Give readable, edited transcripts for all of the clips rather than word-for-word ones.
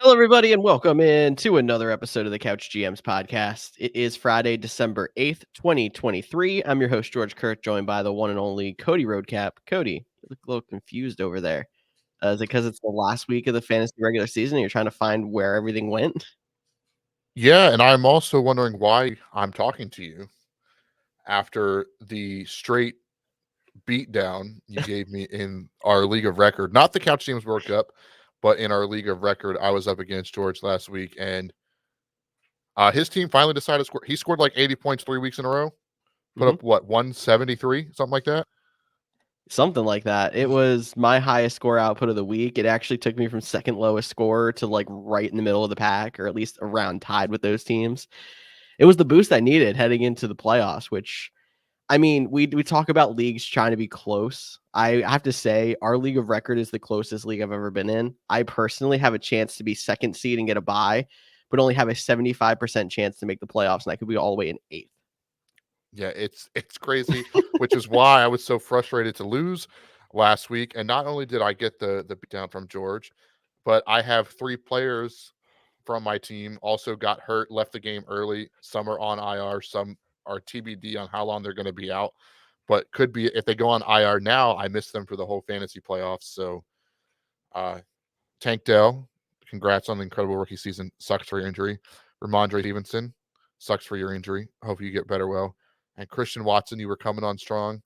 Hello, everybody, and welcome in to another episode of the Couch GMs podcast. It is Friday, December 8th, 2023. I'm your host, George Kerth, joined by the one and only Cody Roadcap. Cody, you look a little confused over there. Is it because it's the last week of the fantasy regular season and you're trying to find where everything went? Yeah, and I'm also wondering why I'm talking to you after the straight beatdown you gave me in our league of record. Not the Couch Teams World Cup, but in our league of record, I was up against George last week, and his team finally decided to score. He scored like 80 points 3 weeks in a row, put hmm up, 173, something like that? Something like that. It was my highest score output of the week. It actually took me from second lowest score to like right in the middle of the pack, or at least around tied with those teams. It was the boost I needed heading into the playoffs, which I mean, we talk about leagues trying to be close. I have to say, our league of record is the closest league I've ever been in. I personally have a chance to be second seed and get a bye, but only have a 75% chance to make the playoffs, and I could be all the way in eighth. Yeah, it's crazy, which is why I was so frustrated to lose last week. And not only did I get the beatdown from George, but I have 3 players from my team also got hurt, left the game early. Some are on IR, some are TBD on how long they're going to be out. But could be if they go on IR now, I miss them for the whole fantasy playoffs. So uh Tank Dell, congrats on the incredible rookie season. Sucks for your injury. Ramondre Stevenson, sucks for your injury. Hope you get better well. And Christian Watson, you were coming on strong,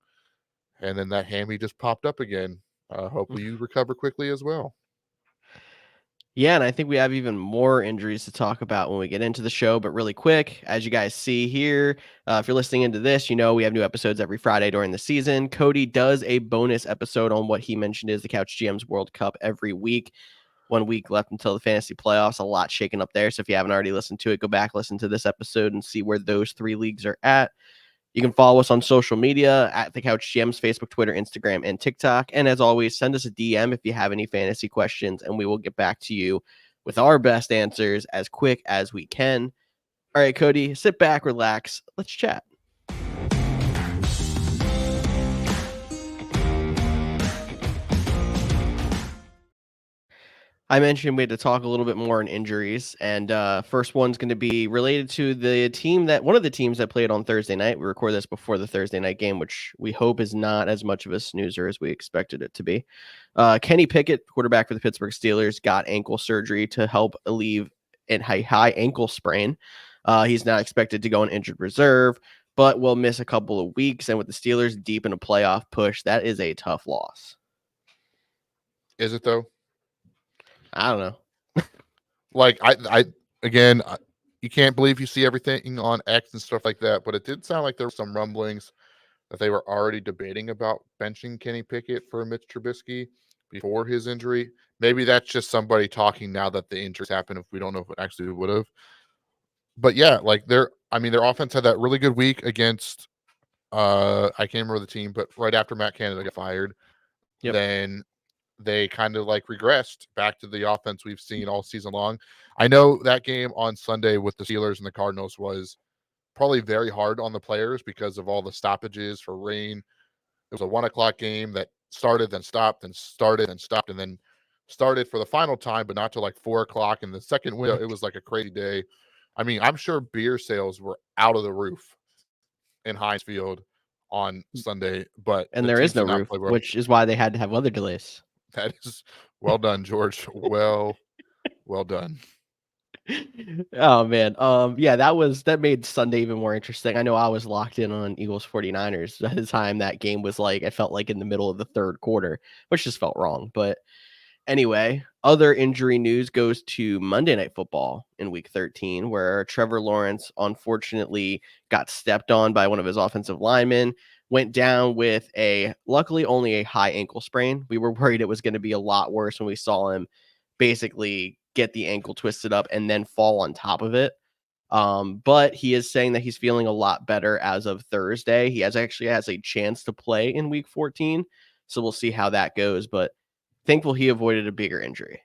and then that hammy just popped up again. Hopefully you recover quickly as well. Yeah, and I think we have even more injuries to talk about when we get into the show. But really quick, as you guys see here, if you're listening into this, you know we have new episodes every Friday during the season. Cody does a bonus episode on what he mentioned is the Couch GMs World Cup every week. 1 week left until the fantasy playoffs. A lot shaking up there. So if you haven't already listened to it, go back, listen to this episode, and see where those three leagues are at. You can follow us on social media at the Couch GMs, Facebook, Twitter, Instagram, and TikTok. And as always, send us a DM if you have any fantasy questions, and we will get back to you with our best answers as quick as we can. All right, Cody, sit back, relax. Let's chat. I mentioned we had to talk a little bit more on injuries, and first one's going to be related to the team that one of the teams that played on Thursday night. We record this before the Thursday night game, which we hope is not as much of a snoozer as we expected it to be. Kenny Pickett, quarterback for the Pittsburgh Steelers, got ankle surgery to help alleviate a high ankle sprain. He's not expected to go on injured reserve, but will miss a couple of weeks. And with the Steelers deep in a playoff push, that is a tough loss. Is it though? I don't know. Like I again, you can't believe you see everything on X and stuff like that, but it did sound like there were some rumblings that they were already debating about benching Kenny Pickett for Mitch Trubisky before his injury. Maybe that's just somebody talking now that the injuries happened. If we don't know if it actually would have, but yeah, like their offense had that really good week against. I can't remember the team, but right after Matt Canada got fired, Yep. then they kind of like regressed back to the offense we've seen all season long. I know that game on Sunday with the Steelers and the Cardinals was probably very hard on the players because of all the stoppages for rain. It was a 1 o'clock game that started, then stopped, then started, and stopped, and then started for the final time, but not till like 4 o'clock. In the second window, it was like a crazy day. I mean, I'm sure beer sales were out of the roof in Heinz Field on Sunday, but And the there is teams no did not roof, play well. which is why they had to have weather delays. That is well done, George. Well done. Oh man. Yeah, that made Sunday even more interesting. I know I was locked in on Eagles 49ers at the time that game was like, I felt like in the middle of the third quarter, which just felt wrong. But anyway, other injury news goes to Monday Night Football in week 13, where Trevor Lawrence unfortunately got stepped on by one of his offensive linemen, went down with luckily only a high ankle sprain. We were worried it was going to be a lot worse when we saw him basically get the ankle twisted up and then fall on top of it. But he is saying that he's feeling a lot better as of Thursday. He actually has a chance to play in week 14. So we'll see how that goes. But thankful he avoided a bigger injury.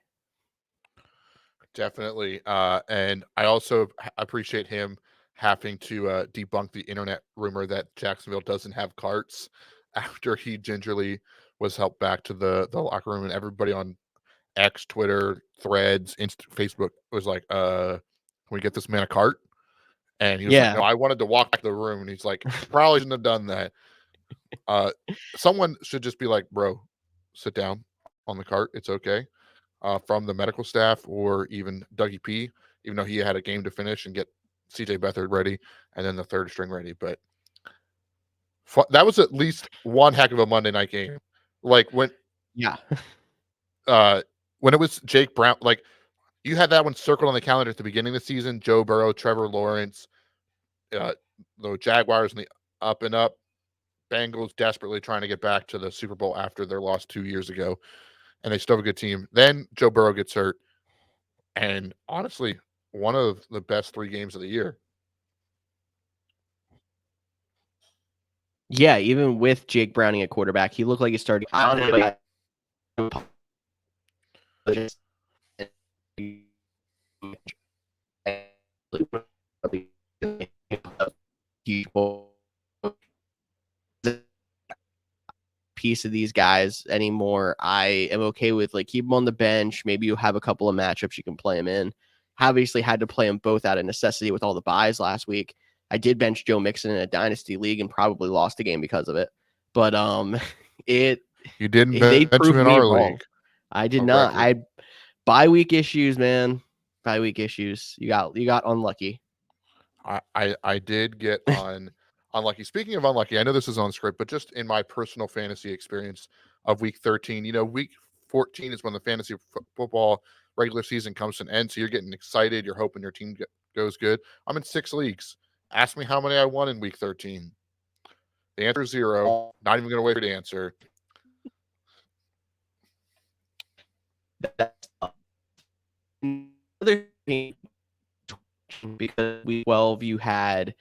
Definitely. And I also appreciate him having to debunk the internet rumor that Jacksonville doesn't have carts after he gingerly was helped back to the locker room, and everybody on X, Twitter, Threads, Facebook was like, "Can we get this man a cart?" And he was like, "No, Yeah. I wanted to walk back to the room." And he's like, "Probably shouldn't have done that." Someone should just be like, "Bro, sit down on the cart. It's okay." From the medical staff or even Dougie P, even though he had a game to finish and get CJ Beathard ready and then the third string ready. But that was at least one heck of a Monday night game. Like Yeah. when it was Jake Brown, like you had that one circled on the calendar at the beginning of the season. Joe Burrow, Trevor Lawrence, the Jaguars in the up and up. Bengals desperately trying to get back to the Super Bowl after their loss 2 years ago, and they still have a good team. Then Joe Burrow gets hurt, and honestly, one of the best 3 games of the year. Yeah, even with Jake Browning at quarterback, he looked like he started. I don't know. Piece of these guys anymore. I am okay with like keep them on the bench. Maybe you have a couple of matchups you can play them in. Obviously had to play them both out of necessity with all the buys last week. I did bench Joe Mixon in a dynasty league and probably lost the game because of it. But it You didn't they bench him proved in me our wrong. league. I did A not. record. I bye week issues, man. Bye week issues. You got unlucky. I did get on unlucky. Speaking of unlucky, I know this is on script, but just in my personal fantasy experience of week 13, week 14 is when the fantasy football regular season comes to an end. So you're getting excited. You're hoping your team goes good. I'm in 6 leagues. Ask me how many I won in week 13. The answer is 0. Not even going to wait for the answer. Because week 12 you had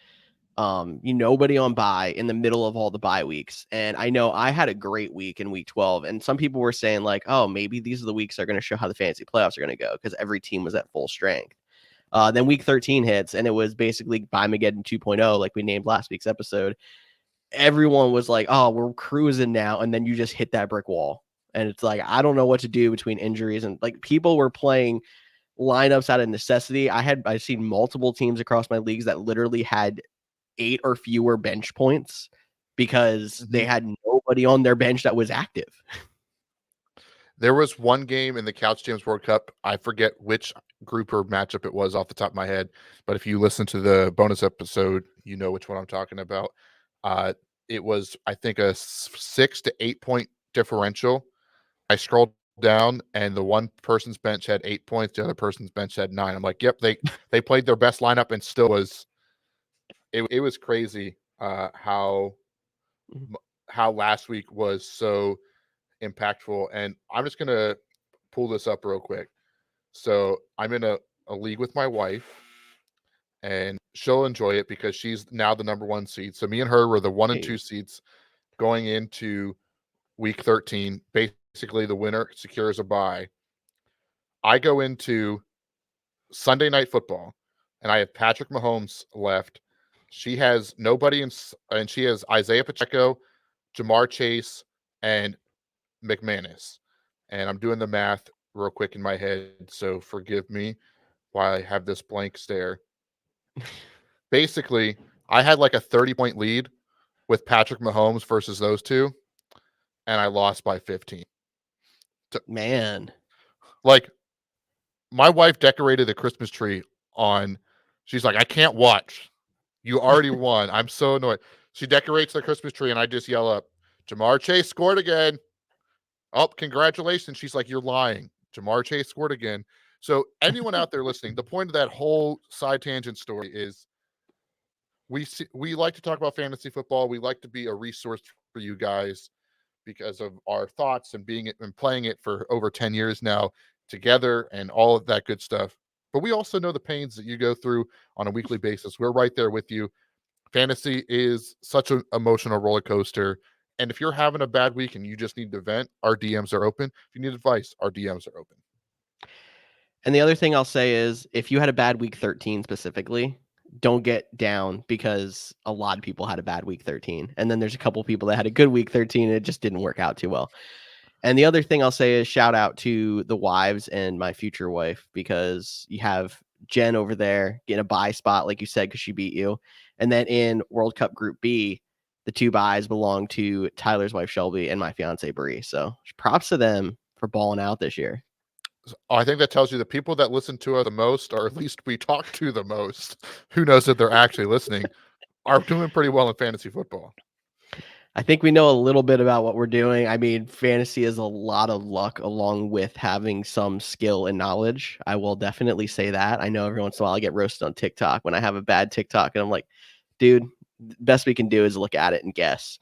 nobody on bye in the middle of all the bye weeks. And I know I had a great week in week 12, and some people were saying like, oh, maybe these are the weeks that are going to show how the fantasy playoffs are going to go because every team was at full strength. Then week 13 hits, and it was basically Buymageddon 2.0, like we named last week's episode. Everyone was like, oh, we're cruising now. And then you just hit that brick wall. And it's like, I don't know what to do between injuries. And like people were playing lineups out of necessity. I've seen multiple teams across my leagues that literally had 8 or fewer bench points because they had nobody on their bench that was active. There was one game in the Couch GMs World Cup. I forget which group or matchup it was off the top of my head, but if you listen to the bonus episode, you know which one I'm talking about. It was, I think, a 6 to 8 point differential. I scrolled down, and the one person's bench had 8 points, the other person's bench had 9. I'm like, yep, they played their best lineup, and still was. It was crazy how last week was so impactful. And I'm just gonna pull this up real quick. So I'm in a league with my wife, and she'll enjoy it because she's now the number 1 seed. So me and her were the 1 and 2 seeds going into week 13. Basically, the winner secures a bye. I go into Sunday Night Football, and I have Patrick Mahomes left. She has nobody and she has Isaiah Pacheco, Jamar Chase, and McManus. And I'm doing the math real quick in my head, so forgive me while I have this blank stare. Basically, I had like a 30-point lead with Patrick Mahomes versus those two, and I lost by 15. Man. Like, my wife decorated the Christmas tree she's like, I can't watch. You already won. I'm so annoyed. She decorates the Christmas tree, and I just yell up, Jamar Chase scored again. Oh, congratulations. She's like, you're lying. Jamar Chase scored again. So anyone out there listening, the point of that whole side tangent story is we like to talk about fantasy football. We like to be a resource for you guys because of our thoughts and playing it for over 10 years now together and all of that good stuff. But we also know the pains that you go through on a weekly basis. We're right there with you. Fantasy is such an emotional roller coaster. And if you're having a bad week and you just need to vent, our DMs are open. If you need advice, our DMs are open. And the other thing I'll say is if you had a bad week 13 specifically, don't get down because a lot of people had a bad week 13. And then there's a couple people that had a good week 13 and it just didn't work out too well. And the other thing I'll say is shout out to the wives and my future wife, because you have Jen over there getting a bye spot, like you said, because she beat you. And then in World Cup Group B, the 2 byes belong to Tyler's wife, Shelby, and my fiance, Bree. So props to them for balling out this year. I think that tells you the people that listen to us the most, or at least we talk to the most, who knows if they're actually listening, are doing pretty well in fantasy football. I think we know a little bit about what we're doing. I mean, fantasy is a lot of luck along with having some skill and knowledge. I will definitely say that. I know every once in a while I get roasted on TikTok when I have a bad TikTok, and I'm like, dude, best we can do is look at it and guess.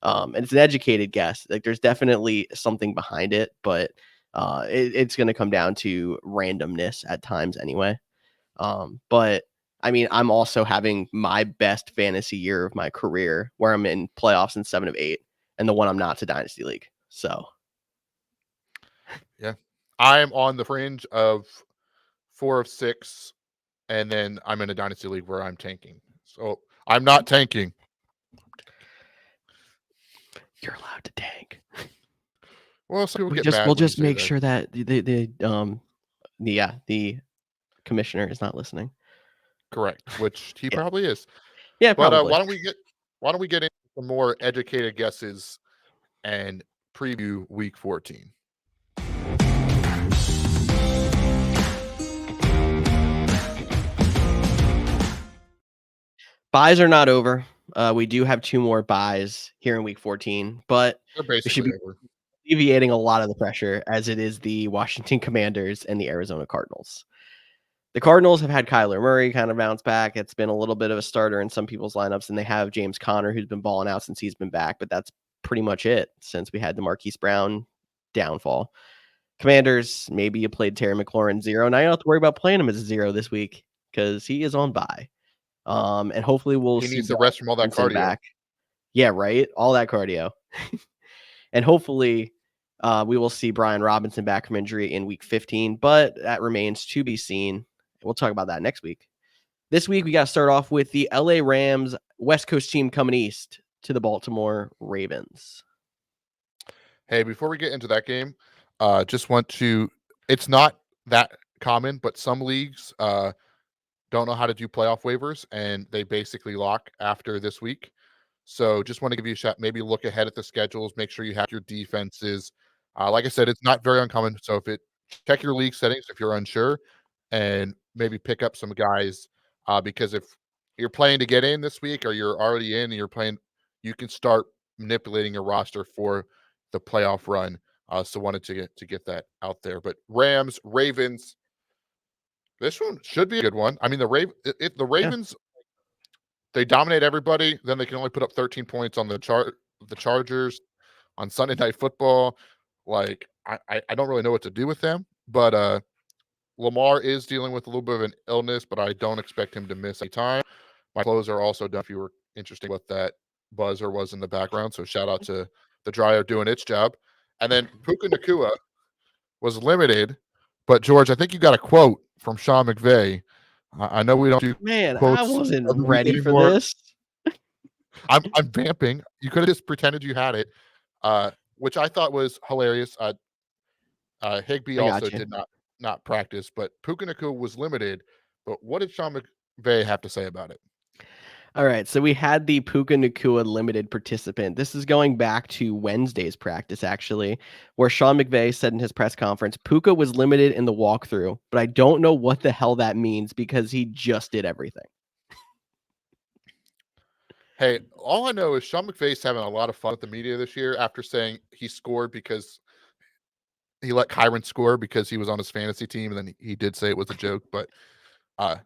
And it's an educated guess. Like, there's definitely something behind it, but it's going to come down to randomness at times anyway. But I mean, I'm also having my best fantasy year of my career, where I'm in playoffs in 7 of 8, and the one I'm not to Dynasty League. So Yeah. I'm on the fringe of 4 of 6, and then I'm in a dynasty league where I'm tanking. So I'm not tanking. you're allowed to tank. Well, some people We get just mad we'll when you just say make that. sure that the commissioner is not listening. Correct, which he Yeah. probably is. Yeah, But probably. why don't we get into some more educated guesses and preview week 14? Buys are not over. We do have 2 more buys here in week 14, but They're we should basically be over. alleviating a lot of the pressure, as it is the Washington Commanders and the Arizona Cardinals. The Cardinals have had Kyler Murray kind of bounce back. It's been a little bit of a starter in some people's lineups, and they have James Conner, who's been balling out since he's been back, but that's pretty much it since we had the Marquise Brown downfall. Commanders, maybe you played Terry McLaurin 0. Now you don't have to worry about playing him as a 0 this week because he is on bye. And hopefully we'll He see needs to Brian rest from all that Robinson cardio. back. Yeah, right? All that cardio. And hopefully we will see Brian Robinson back from injury in week 15, but that remains to be seen. We'll talk about that next week. This week, we got to start off with the LA Rams West Coast team coming east to the Baltimore Ravens. Hey, before we get into that game, just want to, it's not that common, but some leagues don't know how to do playoff waivers, and they basically lock after this week. So just want to give you a shot. Maybe look ahead at the schedules. Make sure you have your defenses. Like I said, it's not very uncommon. So if it check your league settings if you're unsure, and maybe pick up some guys because if you're playing to get in this week or you're already in and you're playing, you can start manipulating your roster for the playoff run. So wanted to get that out there. But Rams, Ravens, this one should be a good one. I mean, the Yeah. Ravens, they dominate everybody. Then they can only put up 13 points on the Chargers on Sunday Night Football. Like I don't really know what to do with them, but Lamar is dealing with a little bit of an illness, but I don't expect him to miss any time. My clothes are also done. If you were interested what that buzzer was in the background, so shout out to the dryer doing its job. And then Puka Nakua was limited, but George, I think you got a quote from Sean McVay. I know we don't do Man, I quotes wasn't of the week ready for anymore. this. I'm vamping. You could have just pretended you had it, which I thought was hilarious. Higbee I got also you. did not practice, but Puka Nakua was limited. But what did Sean McVay have to say about it? All right, so we had the Puka Nakua limited participant. This is going back to Wednesday's practice, actually, where Sean McVay said in his press conference, Puka was limited in the walkthrough, but I don't know what the hell that means because he just did everything. Hey, all I know is Sean McVay's having a lot of fun with the media this year after saying he scored because he let Kyron score because he was on his fantasy team, and then he did say it was a joke. But uh,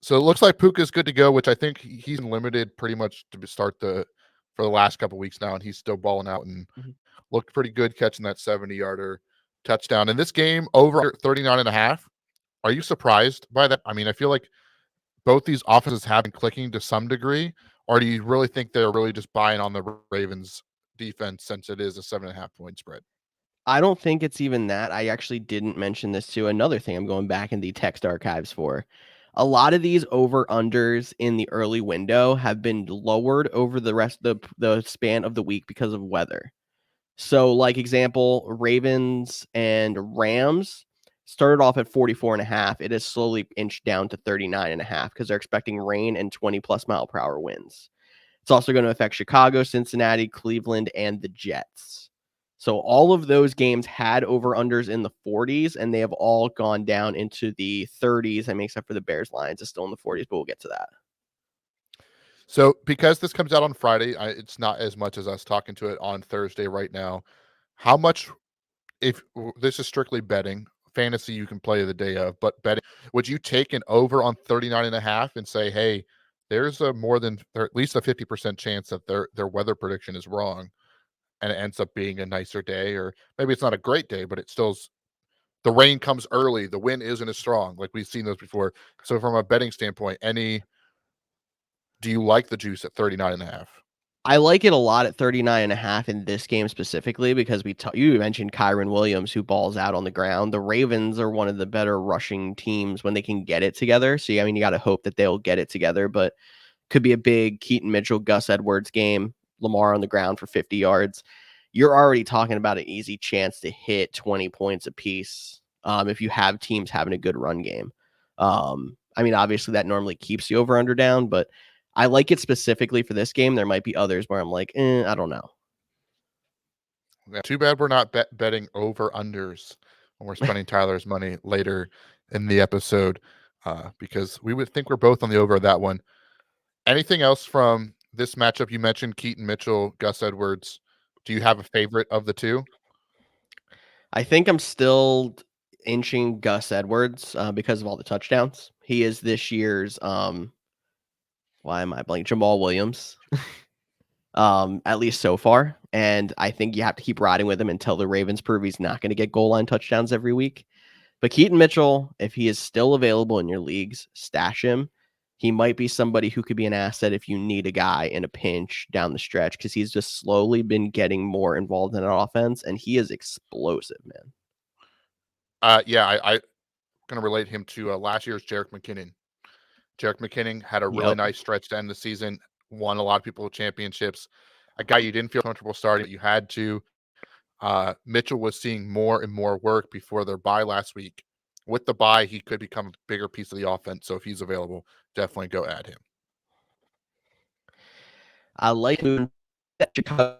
so it looks like Puka's good to go, which I think he's limited pretty much to start for the last couple weeks now, and he's still balling out and Mhm. looked pretty good catching that 70-yarder touchdown. In this game, over 39.5. Are you surprised by that? I mean, I feel like both these offenses have been clicking to some degree, or do you really think they're really just buying on the Ravens defense since it is a 7.5 point spread? I don't think it's even that. I actually didn't mention this too. Another thing I'm going back in the text archives for. A lot of these over unders in the early window have been lowered over the rest of the span of the week because of weather. So, like example, Ravens and Rams started off at 44.5. It has slowly inched down to 39.5 because they're expecting rain and 20+ mph winds. It's also going to affect Chicago, Cincinnati, Cleveland, and the Jets. So all of those games had over-unders in the 40s, and they have all gone down into the 30s. I mean, except for the Bears Lions is still in the 40s, but we'll get to that. So because this comes out on Friday, it's not as much as us talking to it on Thursday right now. How much, if this is strictly betting, fantasy you can play the day of, but betting, would you take an over on 39.5 and say, hey, there's a more than, or at least a 50% chance that their weather prediction is wrong and it ends up being a nicer day, or maybe it's not a great day, but it still's the rain comes early, the wind isn't as strong, like we've seen those before. So from a betting standpoint, do you like the juice at 39.5? I like it a lot at 39.5 in this game specifically because you mentioned Kyron Williams, who balls out on the ground. The Ravens are one of the better rushing teams when they can get it together. So, I mean, you got to hope that they'll get it together, but could be a big Keaton Mitchell, Gus Edwards game. Lamar on the ground for 50 yards. You're already talking about an easy chance to hit 20 points apiece if you have teams having a good run game. I mean, obviously that normally keeps you over under down, but I like it specifically for this game. There might be others where I'm like, I don't know. Yeah, too bad we're not betting over unders when we're spending Tyler's money later in the episode, because we would think we're both on the over of that one. Anything else from this matchup? You mentioned Keaton Mitchell, Gus Edwards. Do you have a favorite of the two? I think I'm still inching Gus Edwards because of all the touchdowns. He is this year's why am I blank? Jamal Williams. At least so far. And I think you have to keep riding with him until the Ravens prove he's not going to get goal line touchdowns every week. But Keaton Mitchell, if he is still available in your leagues, stash him. He might be somebody who could be an asset if you need a guy in a pinch down the stretch because he's just slowly been getting more involved in an offense and he is explosive, man. Yeah, I'm going to relate him to last year's Jerick McKinnon. Jerick McKinnon had a really Yep. nice stretch to end the season, won a lot of people championships. A guy you didn't feel comfortable starting, but you had to. Mitchell was seeing more and more work before their bye last week. With the bye, he could become a bigger piece of the offense. So if he's available, definitely go add him. I like moving Chicago.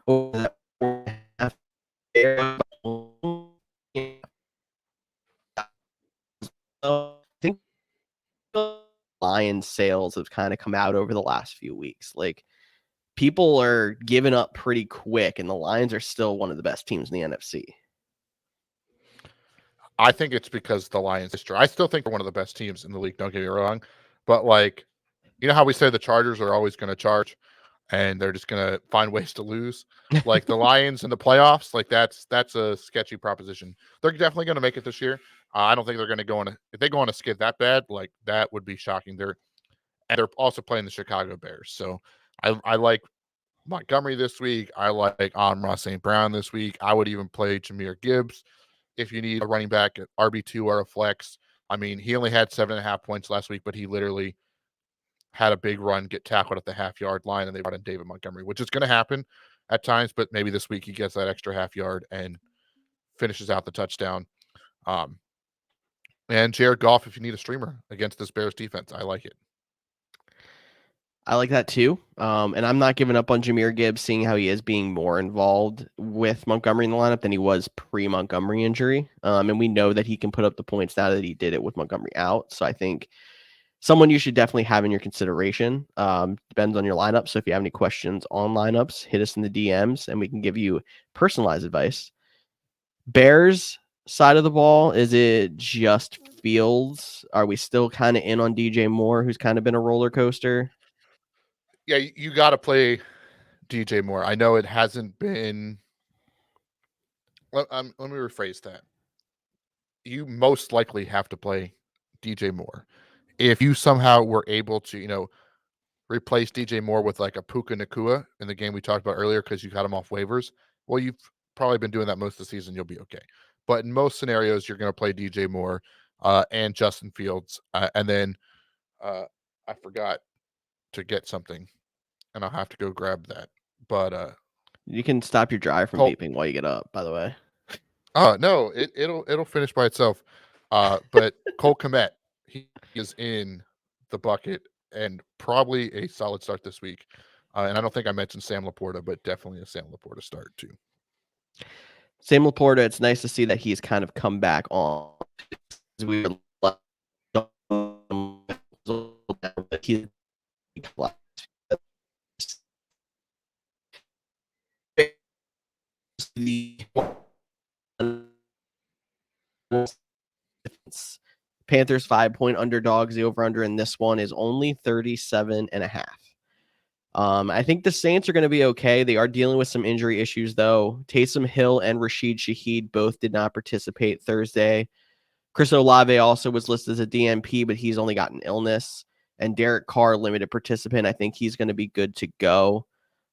I think Lions sales have kind of come out over the last few weeks. Like people are giving up pretty quick, and the Lions are still one of the best teams in the NFC. I think it's because the Lions history. I still think they're one of the best teams in the league. Don't get me wrong, but like, you know how we say the Chargers are always going to charge, and they're just going to find ways to lose. Like the Lions in the playoffs, like that's a sketchy proposition. They're definitely going to make it this year. I don't think they're going to go on if they go on a skid that bad. Like that would be shocking. They're also playing the Chicago Bears, so I like Montgomery this week. I like Amon St. Brown this week. I would even play Jahmyr Gibbs if you need a running back at RB2 or a flex. I mean, he only had 7.5 points last week, but he literally had a big run, get tackled at the half-yard line, and they brought in David Montgomery, which is going to happen at times, but maybe this week he gets that extra half yard and finishes out the touchdown. And Jared Goff, if you need a streamer against this Bears defense, I like it. I like that too. And I'm not giving up on Jahmyr Gibbs, seeing how he is being more involved with Montgomery in the lineup than he was pre-Montgomery injury. And we know that he can put up the points now that he did it with Montgomery out. So I think someone you should definitely have in your consideration. Depends on your lineup. So if you have any questions on lineups, hit us in the DMs and we can give you personalized advice. Bears side of the ball, is it just Fields? Are we still kind of in on DJ Moore, who's kind of been a roller coaster? Yeah, you got to play DJ Moore. I know it hasn't been. Let me rephrase that. You most likely have to play DJ Moore. If you somehow were able to, replace DJ Moore with like a Puka Nakua in the game we talked about earlier because you got him off waivers, well, you've probably been doing that most of the season. You'll be okay. But in most scenarios, you're going to play DJ Moore and Justin Fields. And then I forgot to get something. and I'll have to go grab that. But You can stop your dryer from Colt, beeping while you get up, by the way. no, it'll finish by itself. But Cole Kmet, he is in the bucket and probably a solid start this week. And I don't think I mentioned Sam Laporta, but definitely a Sam Laporta start too. Sam Laporta, it's nice to see that he's kind of come back on. We were like, he's the Panthers 5-point underdogs. The over-under in this one is only 37.5. I think the Saints are going to be okay. They are dealing with some injury issues, though. Taysom Hill and Rashid Shaheed both did not participate Thursday. Chris Olave also was listed as a DNP, but he's only got an illness. And Derek Carr, limited participant. I think he's going to be good to go.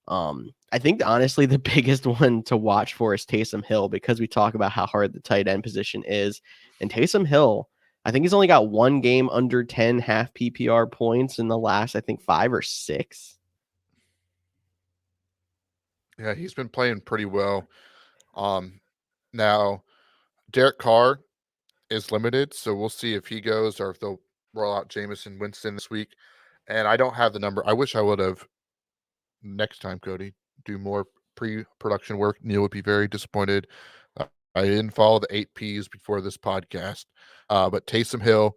I think, honestly, the biggest one to watch for is Taysom Hill, because we talk about how hard the tight end position is. And Taysom Hill, I think he's only got one game under 10 half PPR points in the last, I think, 5 or 6. Yeah, he's been playing pretty well. Now Derek Carr is limited, so we'll see if he goes or if they'll roll out Jameson Winston this week. And I don't have the number. I wish I would have. Next time, Cody, do more pre-production work. Neil would be very disappointed. I didn't follow the 8Ps before this podcast. But Taysom Hill,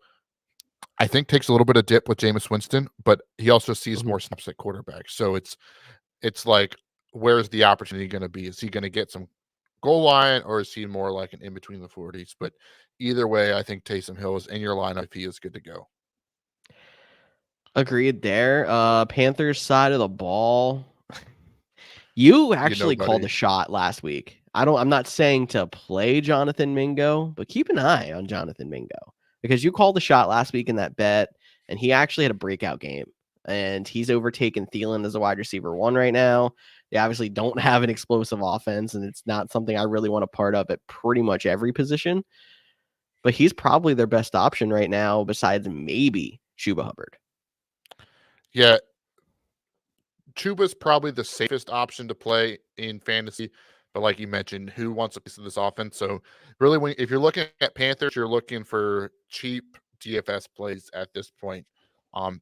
I think, takes a little bit of dip with Jameis Winston, but he also sees more snaps at quarterback. So it's like, where's the opportunity going to be? Is he going to get some goal line, or is he more like an in between the 40s? But either way, I think Taysom Hill is in your lineup if he is good to go. Agreed there. Panthers side of the ball. You actually called a shot last week. I'm not saying to play Jonathan Mingo, but keep an eye on Jonathan Mingo, because you called a shot last week in that bet, and he actually had a breakout game. And he's overtaken Thielen as a wide receiver 1 right now. They obviously don't have an explosive offense, and it's not something I really want to part of at pretty much every position. But he's probably their best option right now, besides maybe Chuba Hubbard. Yeah, Chuba's probably the safest option to play in fantasy, but like you mentioned, who wants a piece of this offense? So really, if you're looking at Panthers, you're looking for cheap DFS plays at this point.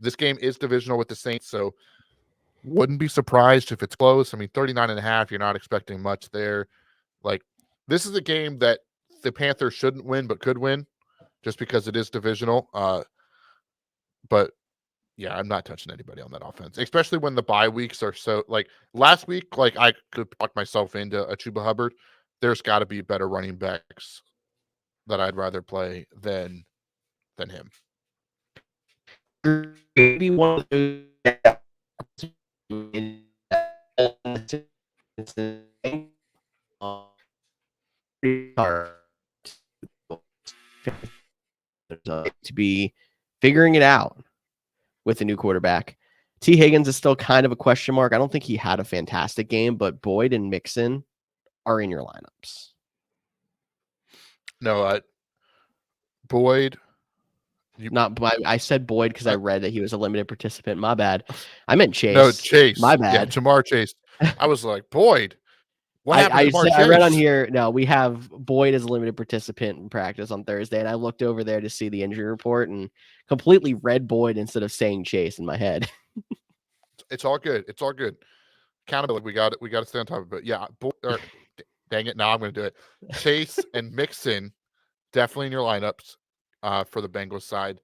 This game is divisional with the Saints, so wouldn't be surprised if it's close. I mean, 39.5, you're not expecting much there. Like, this is a game that the Panthers shouldn't win, but could win, just because it is divisional. But yeah, I'm not touching anybody on that offense, especially when the bye weeks are so, like last week, like I could talk myself into a Chuba Hubbard. There's got to be better running backs that I'd rather play than him. Maybe one of those to be figuring it out with a new quarterback. T. Higgins is still kind of a question mark. I don't think he had a fantastic game, but Boyd and Mixon are in your lineups. No, Boyd. I said Boyd because I read that he was a limited participant. My bad. I meant Chase. No, Chase. My bad. Yeah, Jamar Chase. I was like, Boyd. What happened to Jamar Chase? I read on here, no, we have Boyd as a limited participant in practice on Thursday, and I looked over there to see the injury report and completely read Boyd instead of saying Chase in my head. It's all good. It's all good. Accountability. We got it. We got to stay on top of it. Yeah. Dang it. Now I'm going to do it. Chase and Mixon definitely in your lineups for the Bengals side.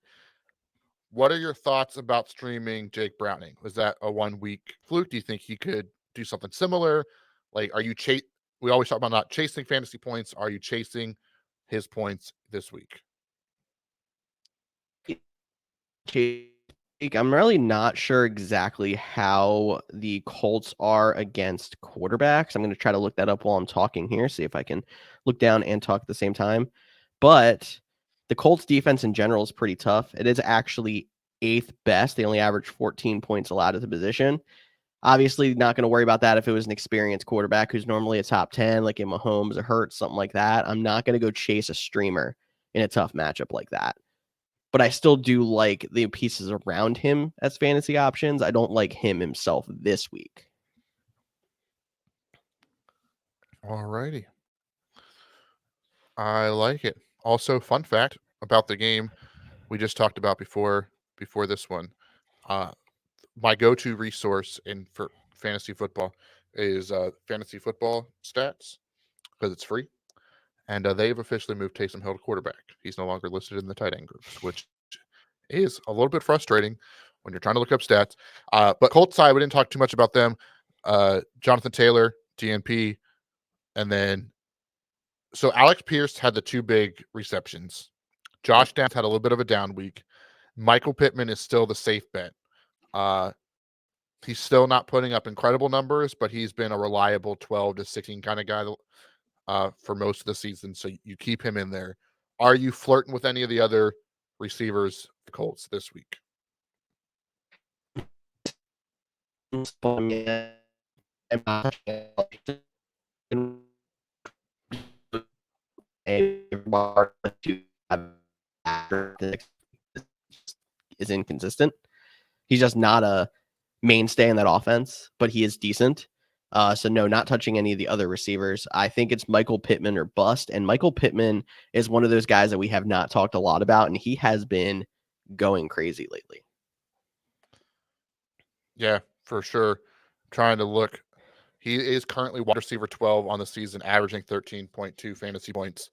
What are your thoughts about streaming Jake Browning? Was that a 1 week fluke? Do you think he could do something similar? Like, are you we always talk about not chasing fantasy points. Are you chasing his points this week? I'm really not sure exactly how the Colts are against quarterbacks. I'm going to try to look that up while I'm talking here, see if I can look down and talk at the same time. But the Colts defense in general is pretty tough. It is actually 8th best. They only average 14 points allowed at the position. Obviously, not going to worry about that if it was an experienced quarterback who's normally a top 10, like in Mahomes or Hurts, something like that. I'm not going to go chase a streamer in a tough matchup like that. but I still do like the pieces around him as fantasy options. I don't like him himself this week. All righty. I like it. Also, fun fact about the game we just talked about before this one. Uh, my go-to resource for fantasy football is fantasy football stats because it's free. And they've officially moved Taysom Hill to quarterback. He's no longer listed in the tight end groups, which is a little bit frustrating when you're trying to look up stats. But Colts side, we didn't talk too much about them. Jonathan Taylor, DNP, and then so Alex Pierce had the two big receptions. Josh Downs had a little bit of a down week. Michael Pittman is still the safe bet. He's still not putting up incredible numbers, but he's been a reliable 12 to 16 kind of guy for most of the season. So you keep him in there. Are you flirting with any of the other receivers, the Colts, this week? Is inconsistent. He's just not a mainstay in that offense, but he is decent. So no, not touching any of the other receivers. I think it's Michael Pittman or bust. And Michael Pittman is one of those guys that we have not talked a lot about, and he has been going crazy lately. Yeah, for sure. Trying to look. He is currently wide receiver 12 on the season, averaging 13.2 fantasy points.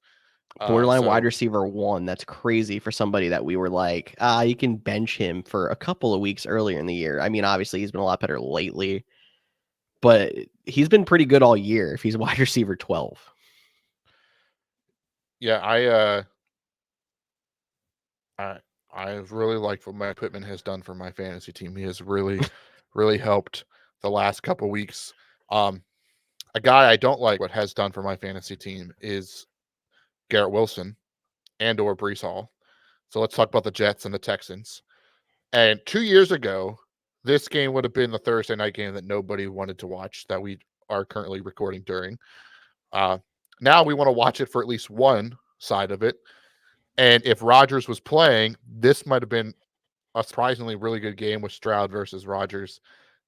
Borderline wide receiver 1. That's crazy for somebody that we were like, you can bench him for a couple of weeks earlier in the year. I mean, obviously he's been a lot better lately, but he's been pretty good all year if he's wide receiver 12. Yeah, I really like what Mike Pittman has done for my fantasy team. He has really, really helped the last couple weeks. A guy I don't like what has done for my fantasy team is Garrett Wilson and or Brees Hall. So let's talk about the Jets and the Texans. And 2 years ago, this game would have been the Thursday night game that nobody wanted to watch that we are currently recording during. Now we want to watch it for at least one side of it. And if Rodgers was playing, this might have been a surprisingly really good game with Stroud versus Rodgers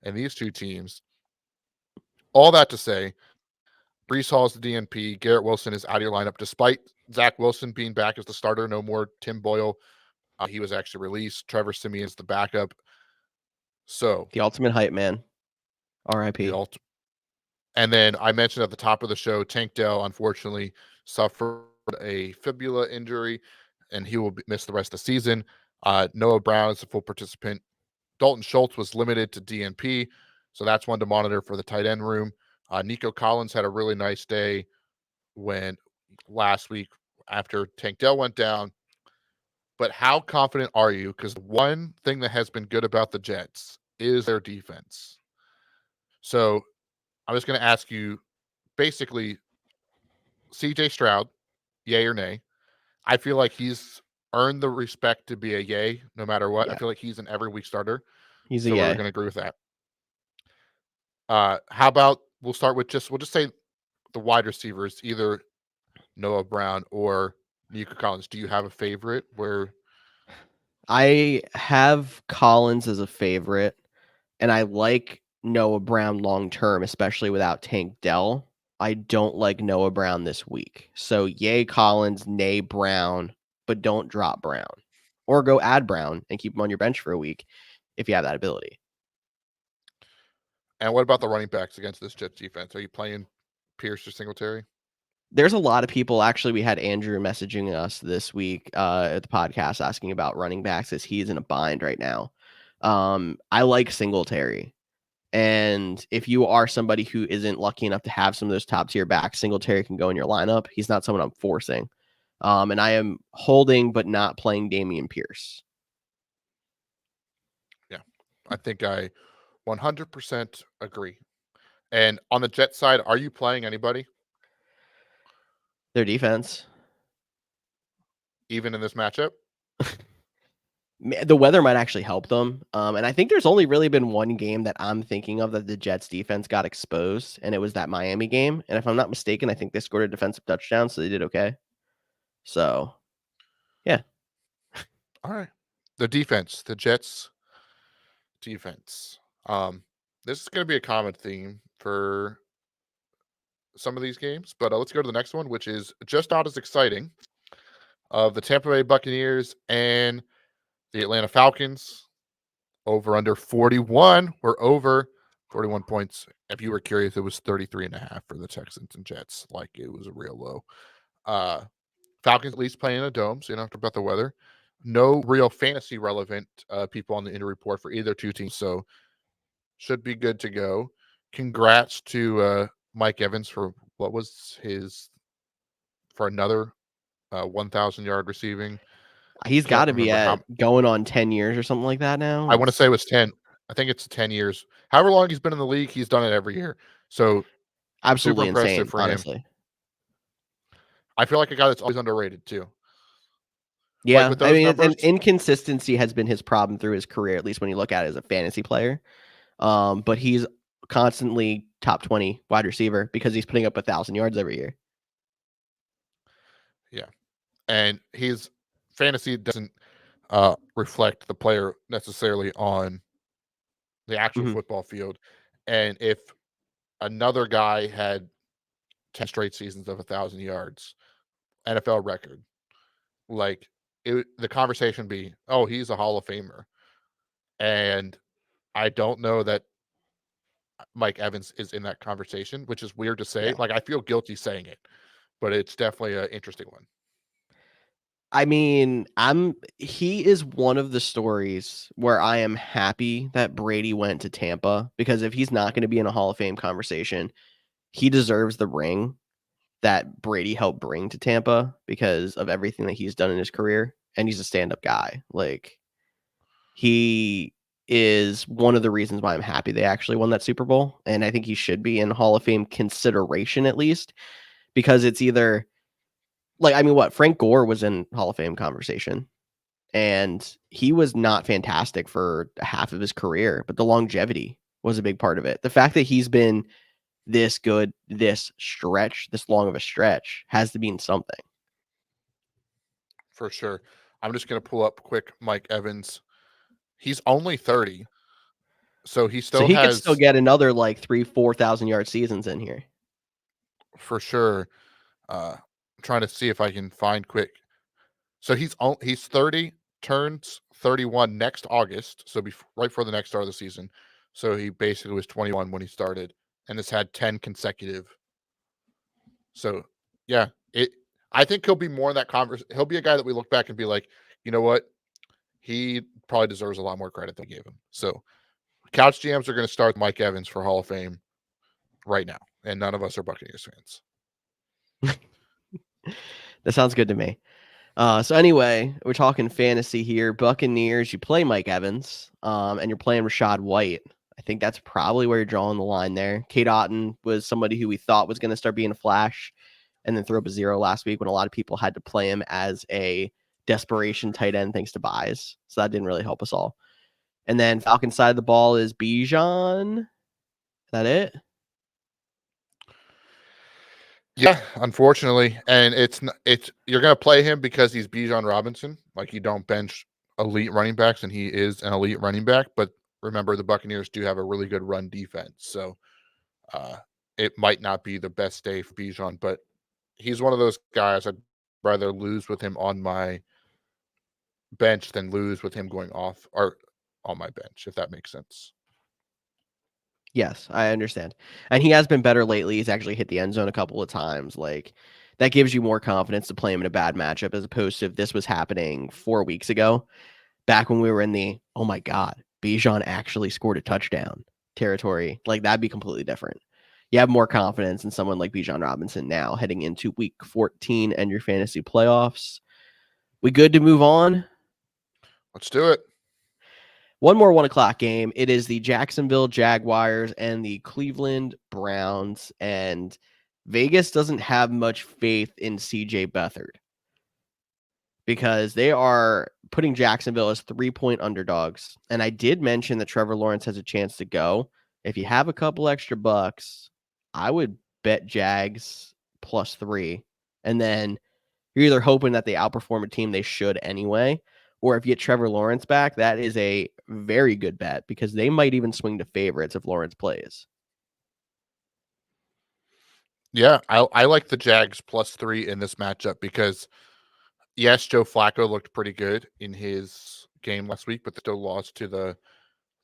and these two teams. All that to say, Brees Hall's the DNP. Garrett Wilson is out of your lineup, despite Zach Wilson being back as the starter. No more Tim Boyle. He was actually released. Trevor Siemian is the backup. So the ultimate hype man. R.I.P. And then I mentioned at the top of the show, Tank Dell unfortunately suffered a fibula injury, and he will miss the rest of the season. Noah Brown is a full participant. Dalton Schultz was limited to DNP, so that's one to monitor for the tight end room. Nico Collins had a really nice day when last week after Tank Dell went down. But how confident are you? Because one thing that has been good about the Jets is their defense. So I'm just going to ask you basically CJ Stroud, yay or nay. I feel like he's earned the respect to be a yay no matter what. Yeah. I feel like he's an every week starter. He's a So yay. we're going to agree with that. How about we'll start with we'll just say the wide receivers, either Noah Brown or Nico Collins. Do you have a favorite where I have Collins as a favorite, and I like Noah Brown long term, especially without Tank Dell. I don't like Noah Brown this week. So yay Collins, nay Brown, but don't drop Brown. Or go add Brown and keep him on your bench for a week if you have that ability. And what about the running backs against this Jets defense? Are you playing Pierce or Singletary? There's a lot of people. Actually, we had Andrew messaging us this week at the podcast asking about running backs as he's in a bind right now. I like Singletary. And if you are somebody who isn't lucky enough to have some of those top tier backs, Singletary can go in your lineup. He's not someone I'm forcing. And I am holding but not playing Dameon Pierce. Yeah, I think I 100% agree. And on the Jet side, are you playing anybody? Their defense. Even in this matchup? The weather might actually help them. And I think there's only really been one game that I'm thinking of that the Jets defense got exposed, and it was that Miami game. And if I'm not mistaken, I think they scored a defensive touchdown, so they did okay. So, yeah. All right. The defense, the Jets defense. This is going to be a common theme for some of these games, but let's go to the next one, which is just not as exciting. Of the Tampa Bay Buccaneers and the Atlanta Falcons. Over under 41. We're over 41 points. If you were curious, it was 33.5 for the Texans and Jets. Like, it was a real low. Falcons at least playing in a dome, so you don't have to about the weather. No real fantasy relevant people on the injury report for either two teams, so should be good to go. Congrats to Mike Evans for what was his for another 1,000 yard receiving. He's got Can't to be remember how. at going on 10 years or something like that now. I want to say it was 10. I think it's 10 years. However long he's been in the league, he's done it every year. So super Absolutely impressive insane, for him. honestly. I feel like a guy that's always underrated too. Like Yeah, with I those mean, numbers, and inconsistency has been his problem through his career, at least when you look at it as a fantasy player. But he's constantly top 20 wide receiver because he's putting up 1,000 yards every year. yeah. And his fantasy doesn't reflect the player necessarily on the actual Mhm. football field. And if another guy had 10 straight seasons of 1,000 yards, NFL record, like the conversation be, oh, he's a Hall of Famer. And I don't know that Mike Evans is in that conversation, which is weird to say. Yeah. Like, I feel guilty saying it, but it's definitely an interesting one. I mean, he is one of the stories where I am happy that Brady went to Tampa, because if he's not going to be in a Hall of Fame conversation, he deserves the ring that Brady helped bring to Tampa because of everything that he's done in his career. And he's a stand-up guy. Like, he is one of the reasons why I'm happy they actually won that Super Bowl. And I think he should be in Hall of Fame consideration, at least, because it's either like, I mean, what, Frank Gore was in Hall of Fame conversation, and he was not fantastic for half of his career, but the longevity was a big part of it. The fact that he's been this good, this long of a stretch, has to mean something. For sure. I'm just going to pull up quick Mike Evans. He's only 30, so he So still he could still has, get another like 4,000 yard seasons in here. for sure. I'm trying to see if I can find quick. So he's 30, turns 31 next August, so right before the next start of the season. So he basically was 21 when he started, and has had 10 consecutive. So yeah, I think he'll be more in that conversation. He'll be a guy that we look back and be like, you know what, he probably deserves a lot more credit than we gave him. So Couch GMs are going to start Mike Evans for Hall of Fame right now, and none of us are Buccaneers fans. That sounds good to me. So anyway, we're talking fantasy here. Buccaneers, you play Mike Evans, and you're playing Rashad White. I think that's probably where you're drawing the line there. Kate Otten was somebody who we thought was going to start being a flash and then throw up a zero last week when a lot of people had to play him as a desperation tight end thanks to buys. So that didn't really help us all. And then Falcons side of the ball is Bijan. Is that it? Yeah, unfortunately, and it's you're going to play him because he's Bijan Robinson. Like, you don't bench elite running backs, and he is an elite running back. But remember, the Buccaneers do have a really good run defense, so it might not be the best day for Bijan. But he's one of those guys I'd rather lose with him on my bench than lose with him going off or on my bench, if that makes sense. Yes, I understand. And he has been better lately. He's actually hit the end zone a couple of times. Like, that gives you more confidence to play him in a bad matchup, as opposed to if this was happening 4 weeks ago, back when we were in the, oh my God, Bijan actually scored a touchdown territory. Like, that'd be completely different. You have more confidence in someone like Bijan Robinson now heading into week 14 and your fantasy playoffs. We good to move on? Let's do it. One more 1:00 game. It is the Jacksonville Jaguars and the Cleveland Browns. And Vegas doesn't have much faith in CJ Beathard because they are putting Jacksonville as 3-point underdogs. And I did mention that Trevor Lawrence has a chance to go. If you have a couple extra bucks, I would bet Jags +3. And then you're either hoping that they outperform a team they should anyway, or if you get Trevor Lawrence back, that is a very good bet because they might even swing to favorites if Lawrence plays. Yeah, I like the Jags +3 in this matchup because yes, Joe Flacco looked pretty good in his game last week, but they still lost to the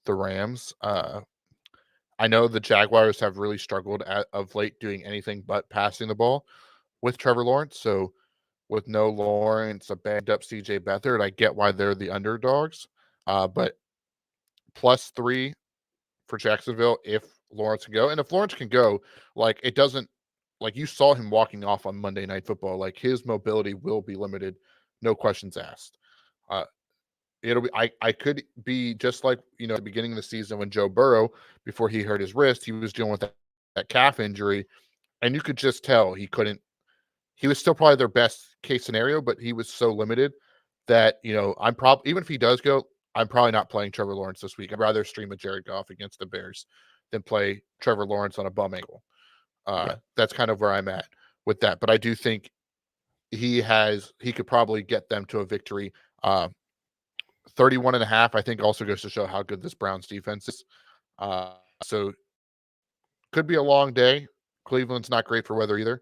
Rams. I know the Jaguars have really struggled of late doing anything but passing the ball with Trevor Lawrence. So with no Lawrence, a banged up CJ Beathard, I get why they're the underdogs. But +3 for Jacksonville if Lawrence can go. And if Lawrence can go, like it doesn't like you saw him walking off on Monday Night Football, like his mobility will be limited, no questions asked. Uh, it'll be I could be just like at the beginning of the season when Joe Burrow, before he hurt his wrist, he was dealing with that calf injury, and you could just tell he was still probably their best case scenario, but he was so limited that I'm probably even if he does go, I'm probably not playing Trevor Lawrence this week. I'd rather stream a Jared Goff against the Bears than play Trevor Lawrence on a bum ankle. Yeah. That's kind of where I'm at with that. But I do think he could probably get them to a victory. 31.5, I think, also goes to show how good this Browns defense is. So could be a long day. Cleveland's not great for weather either.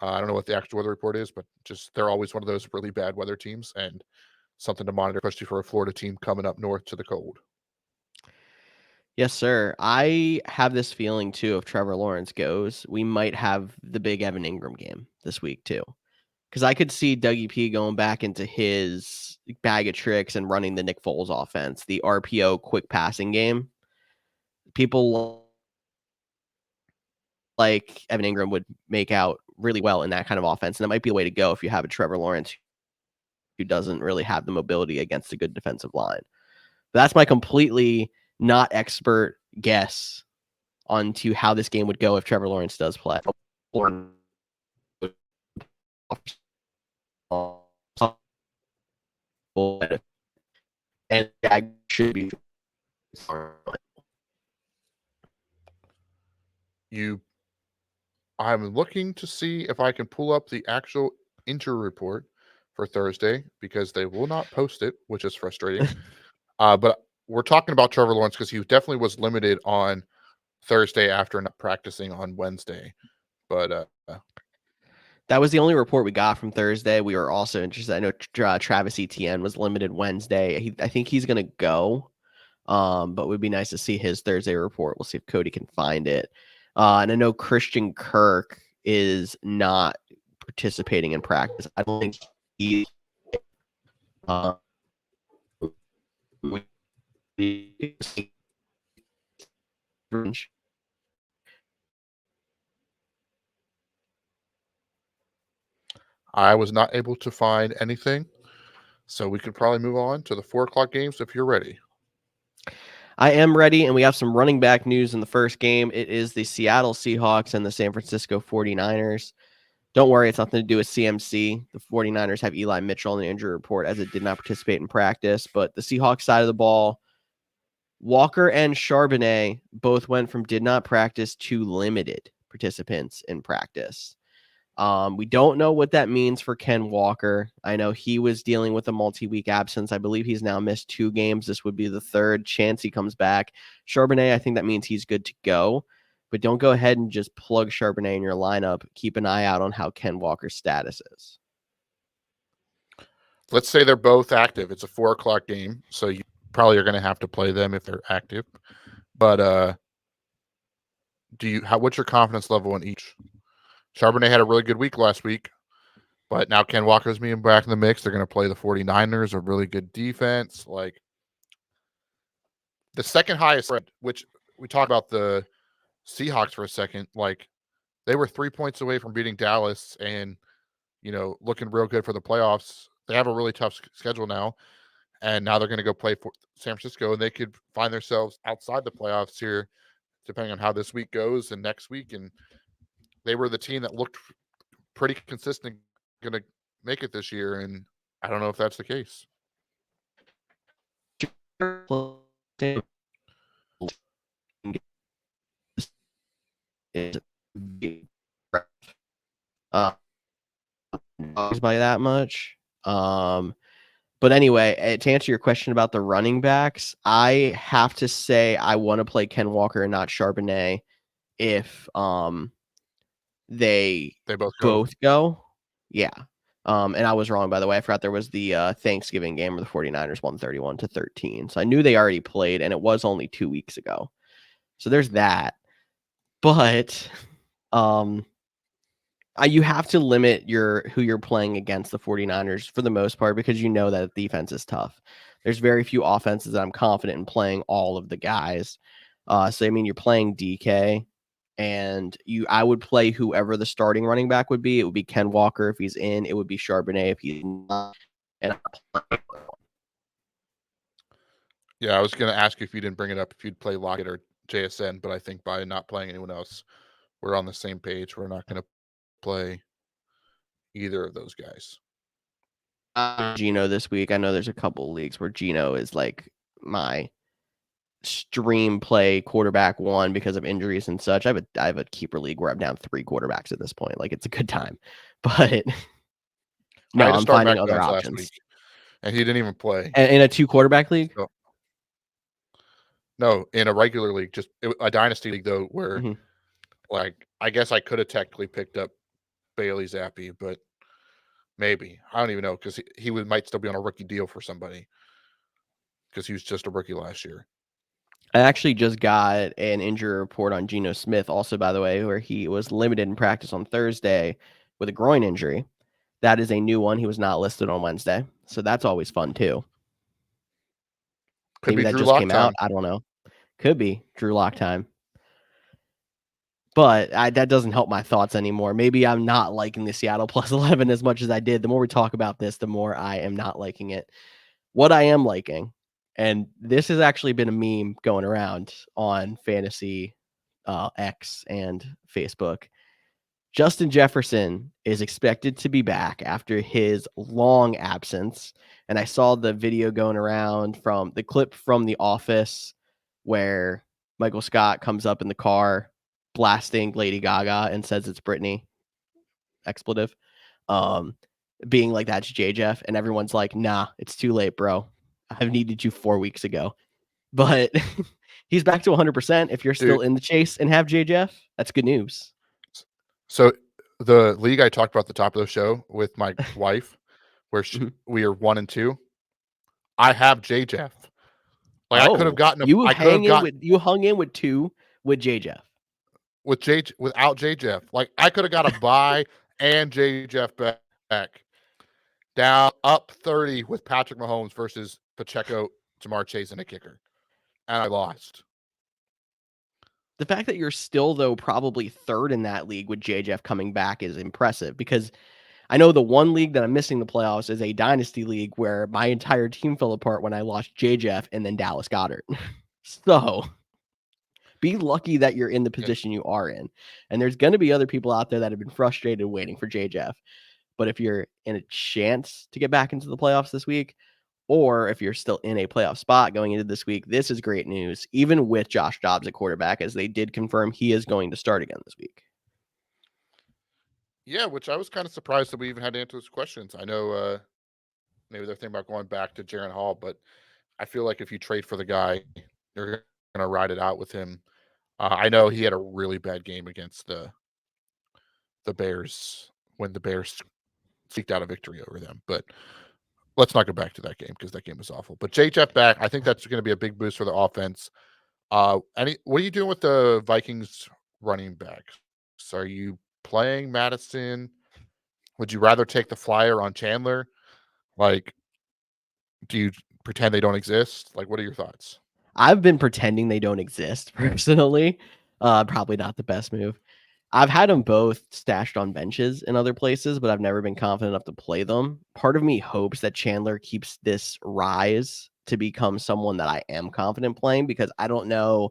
I don't know what the actual weather report is, but just they're always one of those really bad weather teams and something to monitor, especially for a Florida team coming up north to the cold. Yes, sir. I have this feeling too. If Trevor Lawrence goes, we might have the big Evan Ingram game this week too. Because I could see Dougie P going back into his bag of tricks and running the Nick Foles offense, the RPO quick passing game. People like Evan Ingram would make out really well in that kind of offense. And that might be the way to go if you have a Trevor Lawrence who doesn't really have the mobility against a good defensive line. But that's my completely not expert guess onto how this game would go if Trevor Lawrence does play. And that should be I'm looking to see if I can pull up the actual injury report for Thursday because they will not post it, which is frustrating. But we're talking about Trevor Lawrence because he definitely was limited on Thursday after not practicing on Wednesday. But that was the only report we got from Thursday. We were also interested. I know Travis Etienne was limited Wednesday. I think he's going to go, but it would be nice to see his Thursday report. We'll see if Cody can find it. And I know Christian Kirk is not participating in practice. I don't think he. I was not able to find anything. So we could probably move on to the 4:00 games if you're ready. I am ready, and we have some running back news in the first game. It is the Seattle Seahawks and the San Francisco 49ers. Don't worry, it's nothing to do with CMC. The 49ers have Eli Mitchell on the injury report as it did not participate in practice. But the Seahawks side of the ball, Walker and Charbonnet both went from did not practice to limited participants in practice. We don't know what that means for Ken Walker. I know he was dealing with a multi-week absence. I believe he's now missed 2 games. This would be the third chance he comes back. Charbonnet, I think that means he's good to go. But don't go ahead and just plug Charbonnet in your lineup. Keep an eye out on how Ken Walker's status is. Let's say they're both active. It's a 4:00 game, so you probably are going to have to play them if they're active. But what's your confidence level in each? Charbonnet had a really good week last week, but now Ken Walker's being back in the mix. They're going to play the 49ers, a really good defense. Like the second highest spread, which we talk about the Seahawks for a second, like they were 3 points away from beating Dallas and, looking real good for the playoffs. They have a really tough schedule now, and now they're going to go play for San Francisco, and they could find themselves outside the playoffs here, depending on how this week goes and next week. And they were the team that looked pretty consistent, going to make it this year, and I don't know if that's the case. By that much. But anyway, to answer your question about the running backs, I have to say I want to play Ken Walker and not Charbonnet if they both go. both go. Yeah. And I was wrong, by the way. I forgot there was the Thanksgiving game where the 49ers won 31-13. So I knew they already played, and it was only 2 weeks ago. So there's that. But you have to limit who you're playing against the 49ers for the most part, because you know that defense is tough. There's very few offenses that I'm confident in playing all of the guys. So I mean, you're playing DK, and I would play whoever the starting running back would be. It would be Ken Walker if he's in. It would be Charbonnet if he's not. And Yeah, I was going to ask you if you didn't bring it up, if you'd play Lockett or JSN, but I think by not playing anyone else, we're on the same page. We're not going to play either of those guys. Gino this week. I know there's a couple of leagues where Gino is like my stream play quarterback one because of injuries and such. I have a keeper league where I'm down 3 quarterbacks at this point. Like, it's a good time, but no, I'm finding other options. Last week, and he didn't even play. In a 2 quarterback league? So, no, in a regular league, just a dynasty league though, where like I guess I could have technically picked up Bailey Zappi, but maybe I don't even know, because he might still be on a rookie deal for somebody because he was just a rookie last year. I actually just got an injury report on Geno Smith, also, by the way, where he was limited in practice on Thursday with a groin injury. That is a new one. He was not listed on Wednesday, so that's always fun too. Maybe that just came out. I don't know. Could be Drew Lock time. But that doesn't help my thoughts anymore. Maybe I'm not liking the Seattle plus 11 as much as I did. The more we talk about this, the more I am not liking it. What I am liking, and this has actually been a meme going around on Fantasy X and Facebook. Justin Jefferson is expected to be back after his long absence. And I saw the video going around from the clip from The Office where Michael Scott comes up in the car blasting Lady Gaga and says it's Britney. Expletive. Being like, that's J-Jeff. And everyone's like, nah, it's too late, bro. I've needed you 4 weeks ago. But he's back to 100%. If you're still in the chase and have J-Jeff, that's good news. So the league I talked about at the top of the show with my wife, where we are 1 and 2, I have J-Jeff. Like, I could have gotten you hung in with 2 with J-Jeff. Without J-Jeff. Like, I could have got a bye and J-Jeff back. Down up 30 with Patrick Mahomes versus Pacheco, Jamar Chase, and a kicker. And I lost. The fact that you're still, though, probably 3rd in that league with J-Jeff coming back is impressive, because I know the one league that I'm missing the playoffs is a dynasty league where my entire team fell apart when I lost J-Jeff and then Dallas Goedert. So be lucky that you're in the position you are in. And there's going to be other people out there that have been frustrated waiting for J-Jeff. But if you're in a chance to get back into the playoffs this week, or if you're still in a playoff spot going into this week, this is great news, even with Josh Dobbs at quarterback, as they did confirm he is going to start again this week. Yeah, which I was kind of surprised that we even had to answer those questions. I know maybe they're thinking about going back to Jaren Hall, but I feel like if you trade for the guy, you're going to ride it out with him. I know he had a really bad game against the Bears when the Bears seeked out a victory over them. But let's not go back to that game, because that game was awful. But J-Jeff back, I think that's going to be a big boost for the offense. What are you doing with the Vikings running backs? So are you playing Madison? Would you rather take the flyer on Chandler? Like, do you pretend they don't exist? Like, what are your thoughts? I've been pretending they don't exist personally. Probably not the best move. I've had them both stashed on benches in other places, but I've never been confident enough to play them. Part of me hopes that Chandler keeps this rise to become someone that I am confident playing, because I don't know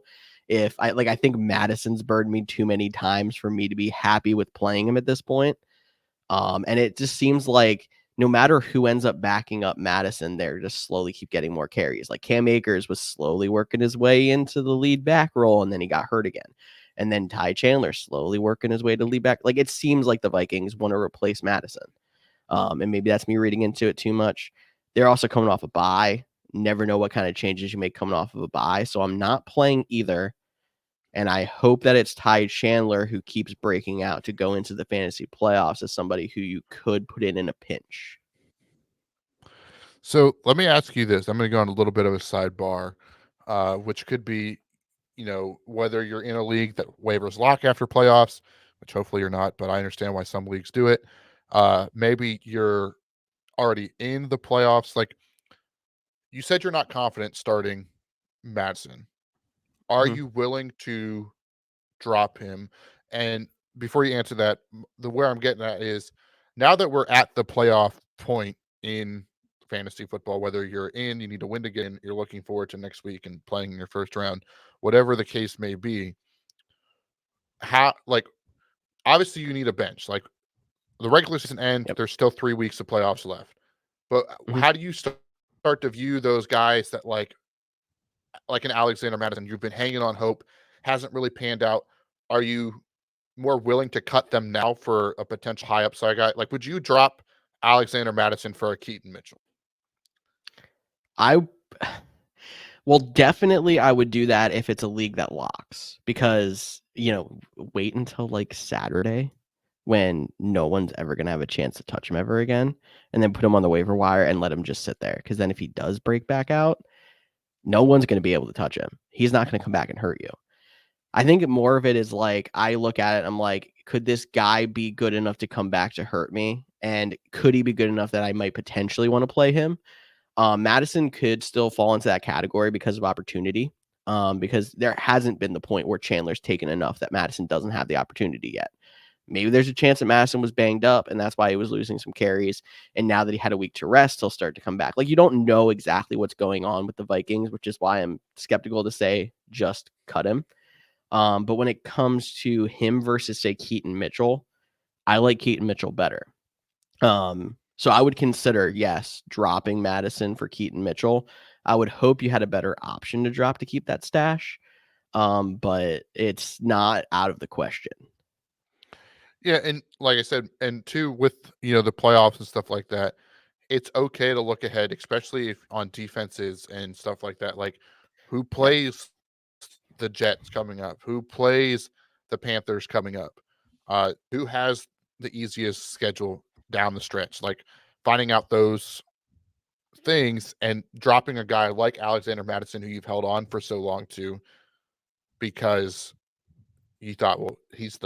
if I think Madison's burned me too many times for me to be happy with playing him at this point. And it just seems like no matter who ends up backing up Madison, they're just slowly keep getting more carries. Like, Cam Akers was slowly working his way into the lead back role, and then he got hurt again. And then Ty Chandler slowly working his way to lead back. Like, it seems like the Vikings want to replace Madison. And maybe that's me reading into it too much. They're also coming off a bye. Never know what kind of changes you make coming off of a bye. So I'm not playing either. And I hope that it's Ty Chandler who keeps breaking out to go into the fantasy playoffs as somebody who you could put in a pinch. So let me ask you this. I'm going to go on a little bit of a sidebar, which could be, whether you're in a league that waivers lock after playoffs, which hopefully you're not, but I understand why some leagues do it. Maybe you're already in the playoffs. Like you said, you're not confident starting Madison. Are Mm-hmm. you willing to drop him? And before you answer that, the where I'm getting at is now that we're at the playoff point in fantasy football, whether you're in, you need to win to get in, you're looking forward to next week and playing in your first round, whatever the case may be. How, like, obviously you need a bench. Like the regular season ends, Yep. there's still 3 weeks of playoffs left. But Mm-hmm. how do you start to view those guys that like an Alexander Madison, you've been hanging on hope, hasn't really panned out? Are you more willing to cut them now for a potential high upside guy? Like, would you drop Alexander Madison for a Keaton Mitchell? I well, definitely I would do that if it's a league that locks because, wait until like Saturday when no one's ever going to have a chance to touch him ever again and then put him on the waiver wire and let him just sit there. Because then if he does break back out, no one's going to be able to touch him. He's not going to come back and hurt you. I think more of it is like I look at it, I'm like, could this guy be good enough to come back to hurt me? And could he be good enough that I might potentially want to play him? Madison could still fall into that category because of opportunity. Because there hasn't been the point where Chandler's taken enough that Madison doesn't have the opportunity yet. Maybe there's a chance that Madison was banged up and that's why he was losing some carries. And now that he had a week to rest, he'll start to come back. Like, you don't know exactly what's going on with the Vikings, which is why I'm skeptical to say just cut him. But when it comes to him versus, say, Keaton Mitchell, I like Keaton Mitchell better. So I would consider, yes, dropping Madison for Keaton Mitchell. I would hope you had a better option to drop to keep that stash. But it's not out of the question. Yeah, and like I said, and two, with the playoffs and stuff like that, it's okay to look ahead, especially if on defenses and stuff like that. Like, who Yep. plays the Jets coming up? Who plays the Panthers coming up? Who has the easiest schedule down the stretch? Like, finding out those things and dropping a guy like Alexander Madison, who you've held on for so long to, because you thought, well, he's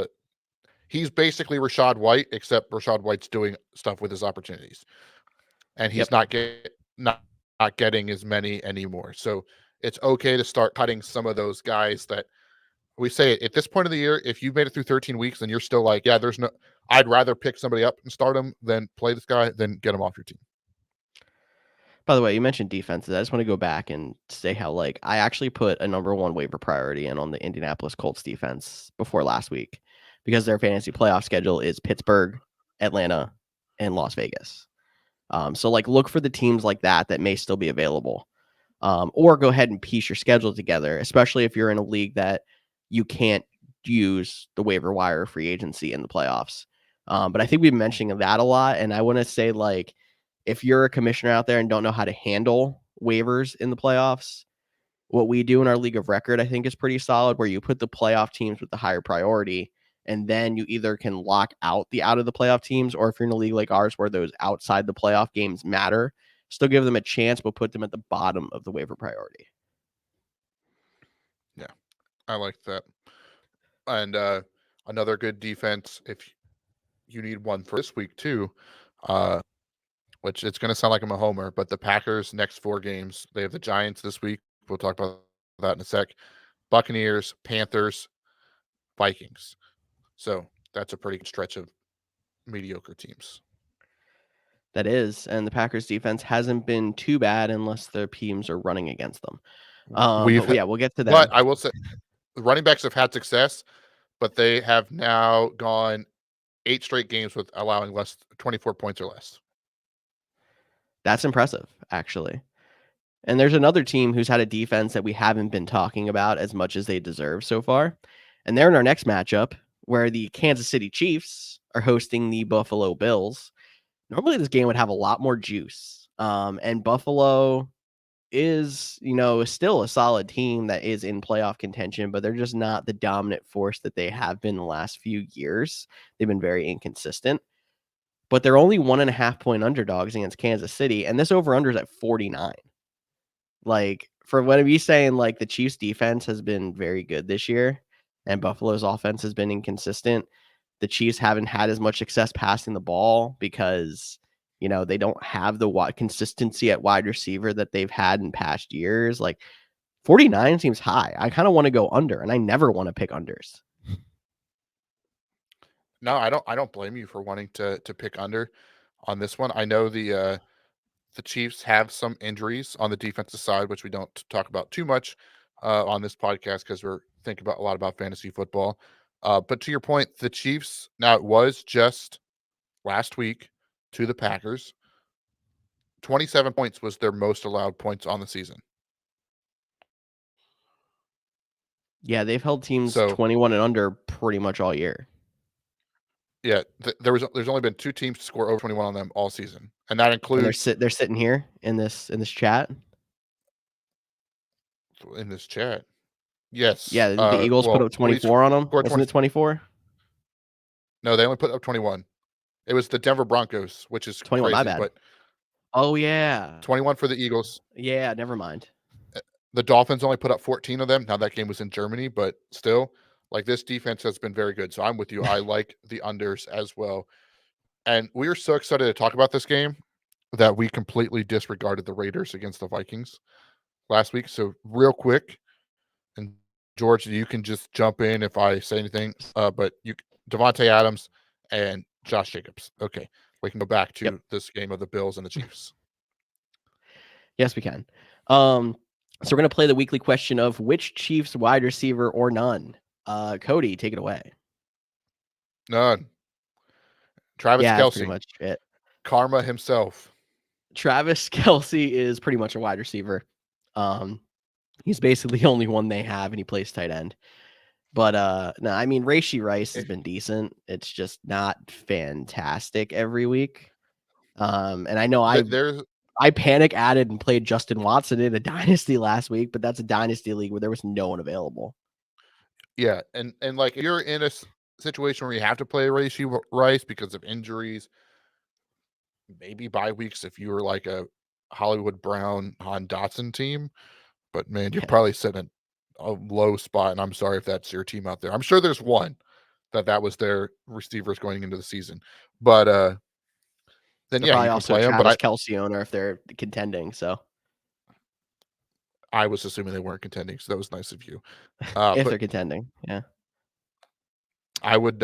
basically Rashad White, except Rashad White's doing stuff with his opportunities, and Yep. he's not getting as many anymore. So it's okay to start cutting some of those guys that we say at this point of the year. If you've made it through 13 weeks and you're still like, yeah, I'd rather pick somebody up and start him than play this guy, then get him off your team. By the way, you mentioned defenses. I just want to go back and say how, like, I actually put a number one waiver priority in on the Indianapolis Colts defense before last week because their fantasy playoff schedule is Pittsburgh, Atlanta, and Las Vegas. So, like, look for the teams like that may still be available. Or go ahead and piece your schedule together, especially if you're in a league that you can't use the waiver wire free agency in the playoffs. But I think we've been mentioning that a lot. And I want to say, like, if you're a commissioner out there and don't know how to handle waivers in the playoffs, what we do in our league of record, I think, is pretty solid, where you put the playoff teams with the higher priority. And then you either can lock out the out of the playoff teams, or if you're in a league like ours where those outside the playoff games matter, still give them a chance, but put them at the bottom of the waiver priority. Yeah, I like that. And another good defense, if you need one for this week too, uh, which it's going to sound like I'm a homer, but the Packers next 4 games, they have the Giants this week. We'll talk about that in a sec. Buccaneers, Panthers, Vikings. So that's a pretty good stretch of mediocre teams. That is, and the Packers defense hasn't been too bad unless their teams are running against them. But yeah, we'll get to But them. I will say, the running backs have had success, but they have now gone 8 straight games with allowing less 24 points or less. That's impressive, actually. And there's another team who's had a defense that we haven't been talking about as much as they deserve so far. And they're in our next matchup, where the Kansas City Chiefs are hosting the Buffalo Bills. Normally, this game would have a lot more juice. And Buffalo is, still a solid team that is in playoff contention, but they're just not the dominant force that they have been the last few years. They've been very inconsistent, but they're only 1.5 point underdogs against Kansas City, and this over-under is at 49. Like, for what are you saying, like, the Chiefs' defense has been very good this year, and Buffalo's offense has been inconsistent. The Chiefs haven't had as much success passing the ball because, they don't have the consistency at wide receiver that they've had in past years. Like, 49 seems high. I kind of want to go under, and I never want to pick unders. No, I don't blame you for wanting to pick under on this one. I know the Chiefs have some injuries on the defensive side, which we don't talk about too much on this podcast because we're thinking about a lot about fantasy football. But to your point, the Chiefs, now it was just last week to the Packers. 27 points was their most allowed points on the season. Yeah, they've held teams So 21 and under pretty much all year. yeah, there's only been 2 teams to score over 21 on them all season, and that And includes they're sitting here in this chat. in this chat. Yes. Yeah, the Eagles put Well, up we 24 on them. scored Wasn't 20. it 24? No, they only put up 21. It was the Denver Broncos, which is 21, my crazy, bad. but Oh, yeah. 21 for the Eagles. Yeah, never mind. The Dolphins only put up 14 of them. Now that game was in Germany, but still, like, this defense has been very good. So I'm with you. I like the unders as well. And we were so excited to talk about this game that we completely disregarded the Raiders against the Vikings last week. So real quick, and George, you can just jump in if I say anything. But Devontae Adams and Josh Jacobs. Okay, we can go back to Yep. this game of the Bills and the Chiefs. Yes, we can. So we're gonna play the weekly question of which Chiefs wide receiver or none. Cody, take it away. None. Travis Yeah, that's pretty Kelce, much it. Karma himself. Travis Kelce is pretty much a wide receiver. He's basically the only one they have, and he plays tight end. But no, I mean Rashee Rice has been decent. It's just not fantastic every week. And I know There's I panic added and played Justin Watson in a dynasty last week, but that's a dynasty league where there was no one available. yeah, and like if you're in a situation where you have to play Rashee Rice because of injuries, maybe bye weeks if you were like a Hollywood Brown on Dotson team. But man, you're probably sitting a low spot, and I'm sorry if that's your team out there. I'm sure there's one that was their receivers going into the season, but then They're yeah, probably you can also a play them. But Travis Kelce owner if they're contending. So I was assuming they weren't contending, so that was nice of you. if But they're contending, yeah. I would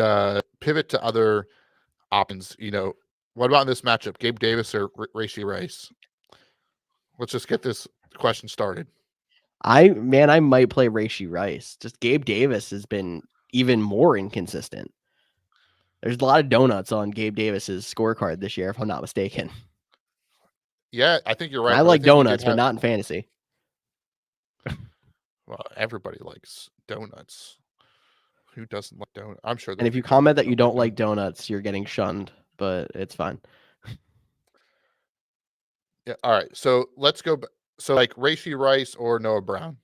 pivot to other options. What about in this matchup, Gabe Davis or Rashee Rice? Let's just get this question started. I might play Rashee Rice. Just Gabe Davis has been even more inconsistent. There's a lot of donuts on Gabe Davis's scorecard this year, if I'm not mistaken. Yeah, I think you're And right. I But I like think he did donuts, but have. not in fantasy. Well, everybody likes donuts. Who doesn't like donuts? I'm sure And there's if you people comment that that you don't don't like donuts, you're getting shunned, but it's fine. Yeah. All right. So let's go. So like Rashee Rice or Noah Brown.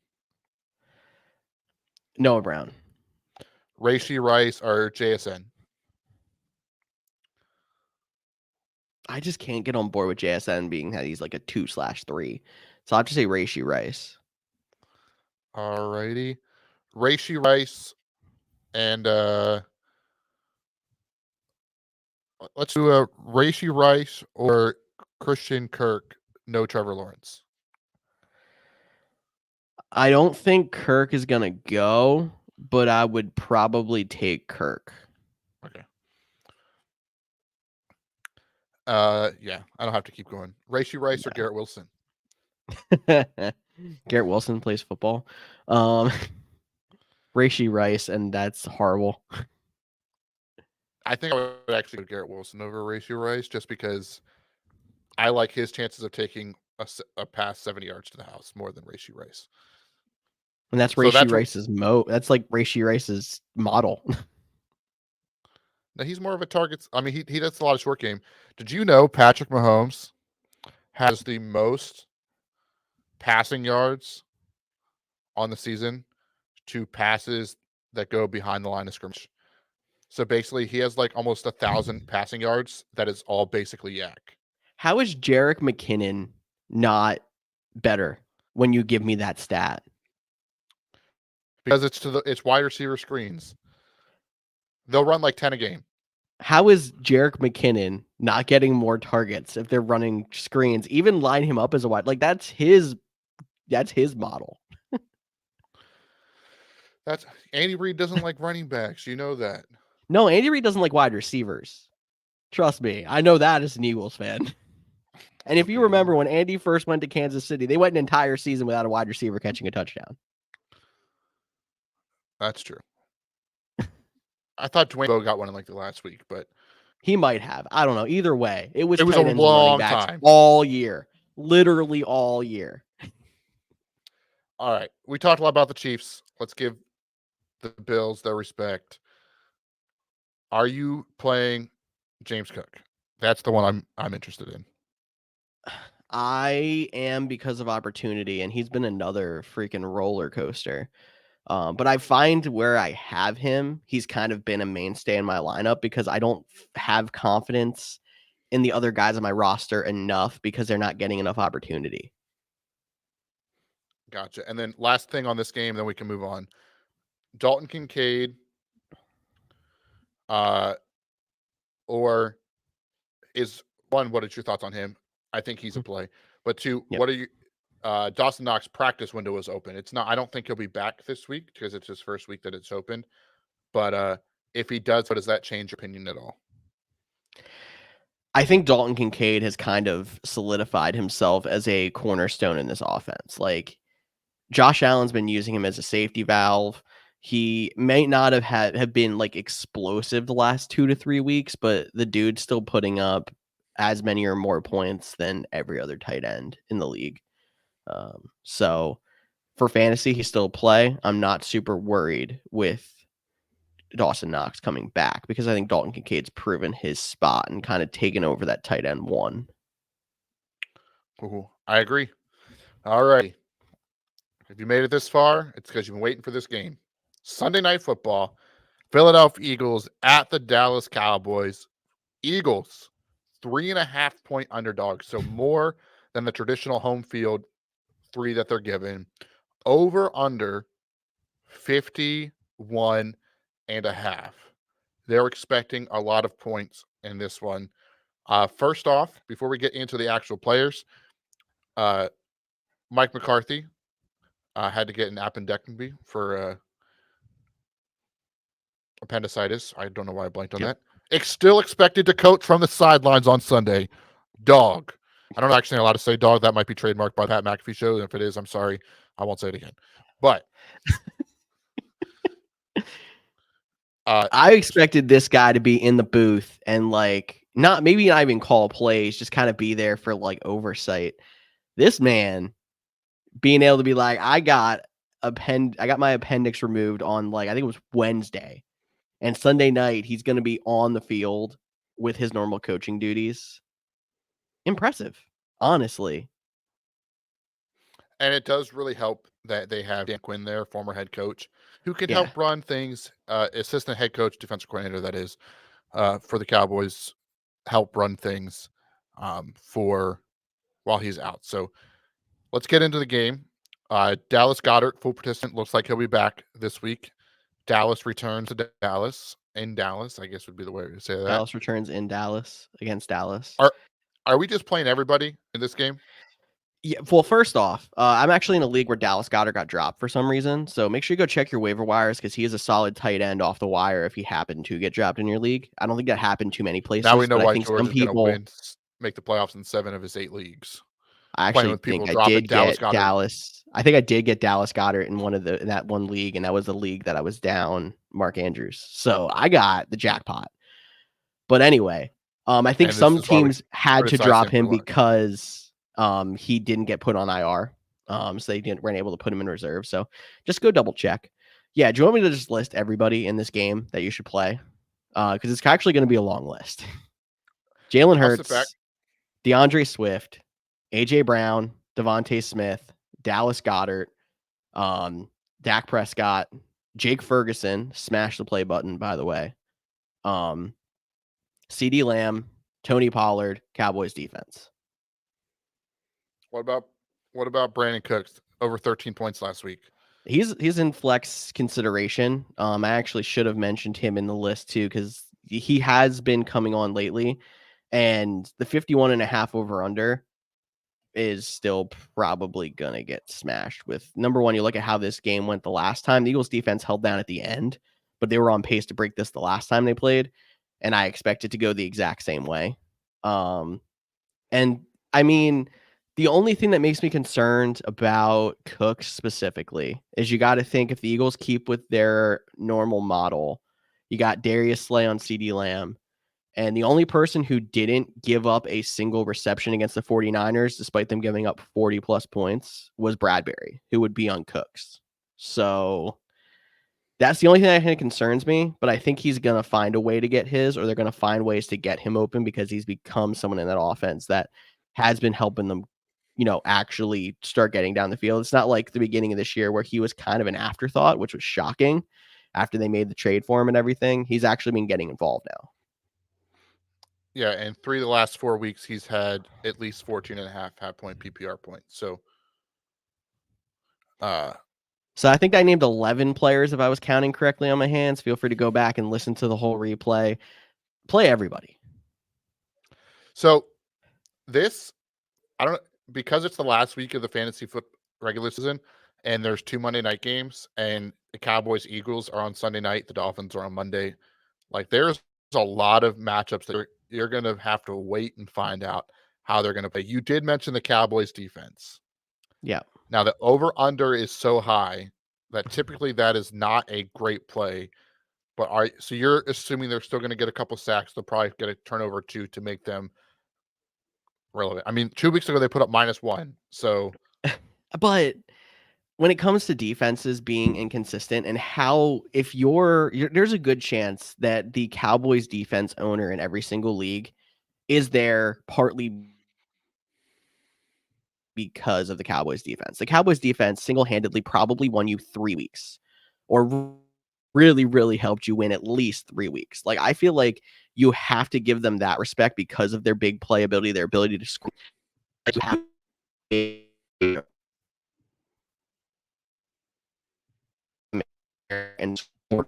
Noah Brown. Rashee Rice or JSN. I just can't get on board with JSN being that he's like a 2/3. So I'll have to say Rashee Rice. All righty. Rashee Rice and let's do a Rashee Rice or Christian Kirk. No Trevor Lawrence. I don't think Kirk is gonna go, but I would probably take Kirk. Okay. Yeah, I don't have to keep going. Rashee Rice or Garrett Wilson. Garrett Wilson plays football. Rashee Rice, and that's horrible. I think I would actually go Garrett Wilson over Rashee Rice just because I like his chances of taking a pass 70 yards to the house more than Rashee Rice. And that's So Rashee Rice's that's like Rashee Rice's model. Now he's more of a target. I mean, he does a lot of short game. Did you know Patrick Mahomes has the most passing yards on the season to passes that go behind the line of scrimmage. So basically, he has like almost 1,000 passing yards. That is all basically yak. How is Jerick McKinnon not better when you give me that stat? Because it's wide receiver screens. They'll run like 10 a game. How is Jerick McKinnon not getting more targets if they're running screens? Even line him up as a wide, like that's his model. That's Andy Reid doesn't like running backs. You know that. No, Andy Reid doesn't like wide receivers. Trust me, I know that as an Eagles fan. And if you remember when Andy first went to Kansas City, they went an entire season without a wide receiver catching a touchdown. That's true. I thought Dwayne Bowe got one in like the last week, but he might have. I don't know. Either way, it was a tight ends and running long backs time. all year, literally all year. All right, we talked a lot about the Chiefs. Let's give the Bills their respect. Are you playing James Cook? That's the one I'm interested in. I am because of opportunity, and he's been another freaking roller coaster. But I find where I have him, he's kind of been a mainstay in my lineup because I don't have confidence in the other guys on my roster enough because they're not getting enough opportunity. Gotcha. And then last thing on this game, then we can move on. Dalton Kincaid, or is one, what is your thoughts on him? I think he's a play. But two, Yep. what are you? Dawson Knox practice window is open. It's not. I don't think he'll be back this week because it's his first week that it's open. But if he does, does that change your opinion at all? I think Dalton Kincaid has kind of solidified himself as a cornerstone in this offense. Like Josh Allen's been using him as a safety valve. He may not have been like explosive the last 2 to 3 weeks, but the dude's still putting up as many or more points than every other tight end in the league. So for fantasy, he's still a play. I'm not super worried with Dawson Knox coming back because I think Dalton Kincaid's proven his spot and kind of taken over that tight end one. Ooh, I agree. All right. If you made it this far, it's because you've been waiting for this game. Sunday Night Football, Philadelphia Eagles at the Dallas Cowboys. Eagles, 3.5 point underdogs, so more than the traditional home field 3 that they're given. Over under 51.5. They're expecting a lot of points in this one. First off, before we get into the actual players, Mike McCarthy had to get an appendectomy for appendicitis. I don't know why I blanked on that. Still expected to coach from the sidelines on Sunday. Dog. I don't actually allowed to say dog. That might be trademarked by Pat McAfee show. And if it is, I'm sorry. I won't say it again. But I expected this guy to be in the booth and like maybe not even call plays, just kind of be there for like oversight. This man being able to be like, I got my appendix removed on like I think it was Wednesday, and Sunday night he's going to be on the field with his normal coaching duties. Impressive, honestly. And it does really help that they have Dan Quinn there, former head coach, who can help run things. Assistant head coach, defensive coordinator, that is, for the Cowboys, help run things for while he's out. So let's get into the game. Dallas Goedert, full participant, looks like he'll be back this week. Dallas returns to Dallas. In Dallas, I guess would be the way to say that. Dallas returns in Dallas against Dallas. Are we just playing everybody in this game? Yeah, well, first off, I'm actually in a league where Dallas Goedert got dropped for some reason. So make sure you go check your waiver wires because he is a solid tight end off the wire if he happened to get dropped in your league. I don't think that happened too many places. Now we know but why I think George some is going to people make the playoffs in 7 of his 8 leagues. I actually think I did get Dallas. I think I did get Dallas Goedert in that one league, and that was the league that I was down Mark Andrews. So I got the jackpot. But anyway, I think some teams had to drop him because he didn't get put on IR. So they weren't able to put him in reserve. So just go double check. Yeah, do you want me to just list everybody in this game that you should play? Because it's actually going to be a long list. Jalen Hurts, DeAndre Swift, AJ Brown, Devontae Smith, Dallas Goedert, Dak Prescott, Jake Ferguson, smash the play button, by the way. CD Lamb, Tony Pollard, Cowboys defense. What about Brandon Cooks over 13 points last week? He's in flex consideration. I actually should have mentioned him in the list too, because he has been coming on lately, and the 51.5 over under is still probably gonna get smashed. With number one, you look at how this game went the last time. The Eagles defense held down at the end, but they were on pace to break this the last time they played, and I expect it to go the exact same way. And I mean, the only thing that makes me concerned about Cooks specifically is you got to think if the Eagles keep with their normal model, you got Darius Slay on CD Lamb. And the only person who didn't give up a single reception against the 49ers, despite them giving up 40 plus points, was Bradbury, who would be on Cooks. So that's the only thing that kind of concerns me, but I think he's going to find a way to get his, or they're going to find ways to get him open because he's become someone in that offense that has been helping them, actually start getting down the field. It's not like the beginning of this year where he was kind of an afterthought, which was shocking after they made the trade for him and everything. He's actually been getting involved now. Yeah, and 3 of the last 4 weeks, he's had at least 14.5 half-point PPR points. So I think I named 11 players if I was counting correctly on my hands. Feel free to go back and listen to the whole replay. Play everybody. So this, I don't, because it's the last week of the fantasy foot regular season, and there's 2 Monday night games, and the Cowboys Eagles are on Sunday night, the Dolphins are on Monday. Like there's a lot of matchups that you're going to have to wait and find out how they're going to play. You did mention the Cowboys defense. Yeah. Now the over under is so high that typically that is not a great play. But so you're assuming they're still going to get a couple sacks. They'll probably get a turnover or two to make them relevant. I mean, 2 weeks ago they put up -1. So, but when it comes to defenses being inconsistent and how if there's a good chance that the Cowboys defense owner in every single league is there partly because of the Cowboys defense. The Cowboys defense single-handedly probably won you 3 weeks or really, really helped you win at least 3 weeks. Like, I feel like you have to give them that respect because of their big playability, their ability to score. You have and score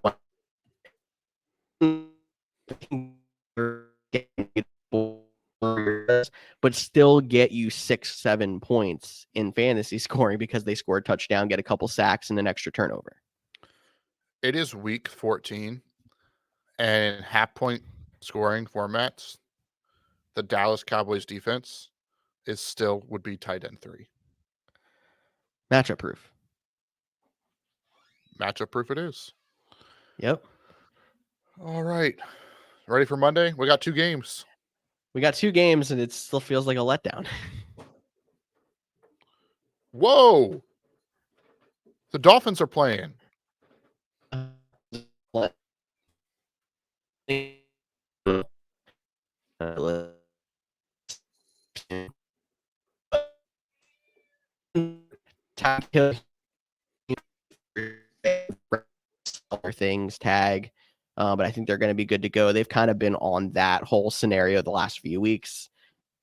but still get you 6-7 points in fantasy scoring because they score a touchdown, get a couple sacks, and an extra turnover. it is week 14, and half-point scoring formats, the Dallas Cowboys defense would be tight end 3. Matchup proof. Matchup proof it is. Yep. All right. Ready for Monday? We got 2 games. We got 2 games, and it still feels like a letdown. Whoa! The Dolphins are playing. Things tag, but I think they're going to be good to go. They've kind of been on that whole scenario the last few weeks.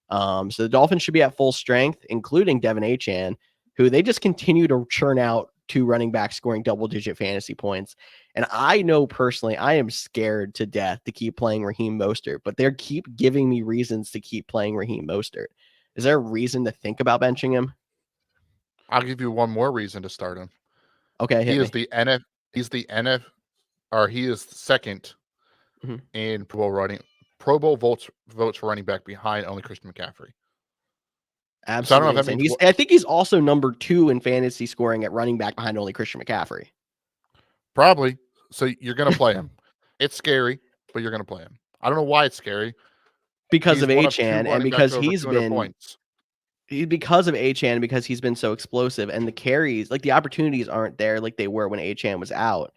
So the Dolphins should be at full strength, including Devin Achane, who they just continue to churn out 2 running backs scoring double-digit fantasy points. And I know personally, I am scared to death to keep playing Raheem Mostert, but they keep giving me reasons to keep playing Raheem Mostert. Is there a reason to think about benching him? I'll give you one more reason to start him. Okay, he is he is second in Pro Bowl votes for running back behind only Christian McCaffrey. Absolutely. So I don't know if that means I think he's also number 2 in fantasy scoring at running back behind only Christian McCaffrey. Probably. So you're going to play him. It's scary, but you're going to play him. I don't know why it's scary. Because of Achane and because he's been points. Because of Achane, because he's been so explosive and the carries, like the opportunities aren't there like they were when Achane was out.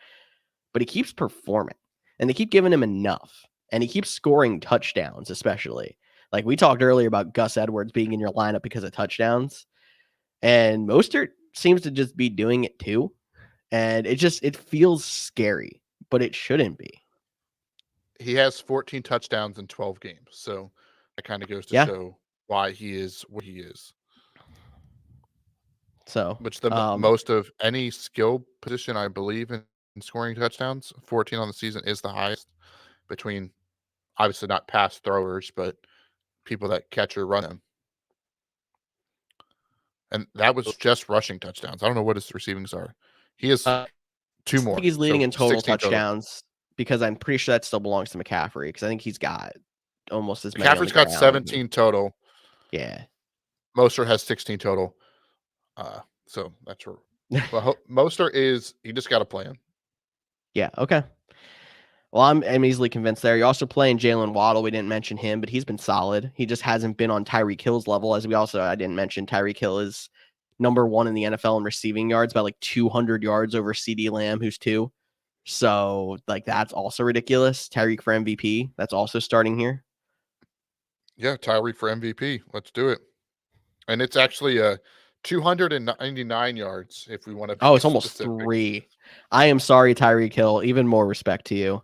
But he keeps performing and they keep giving him enough and he keeps scoring touchdowns, especially. Like we talked earlier about Gus Edwards being in your lineup because of touchdowns, and Mostert seems to just be doing it too. And it feels scary, but it shouldn't be. He has 14 touchdowns in 12 games, so that kind of goes to Yeah. show why he is what he is. So, Which the most of any skill position, I believe, in scoring touchdowns, 14 on the season is the highest between, obviously not pass throwers, but people that catch or run them. And that was just rushing touchdowns. I don't know what his receivings are. He has two I more, think he's leading so in total 16 total. touchdowns because I'm pretty sure that still belongs to McCaffrey because I think he's got almost as many on the McCaffrey's got ground. 17 total. Yeah. Mostert has 16 total. So that's where. Well, Mostert he just got to play him. Yeah. Okay. Well, I'm easily convinced there. You're also playing Jalen Waddle. We didn't mention him, but he's been solid. He just hasn't been on Tyreek Hill's level. I didn't mention Tyreek Hill is number 1 in the NFL in receiving yards by like 200 yards over CeeDee Lamb, who's 2. So like that's also ridiculous. Tyreek for MVP. That's also starting here. Yeah, Tyreek for MVP. Let's do it. And it's actually 299 yards if we want to be Oh, it's almost specific. 3. I am sorry, Tyreek Hill. Even more respect to you.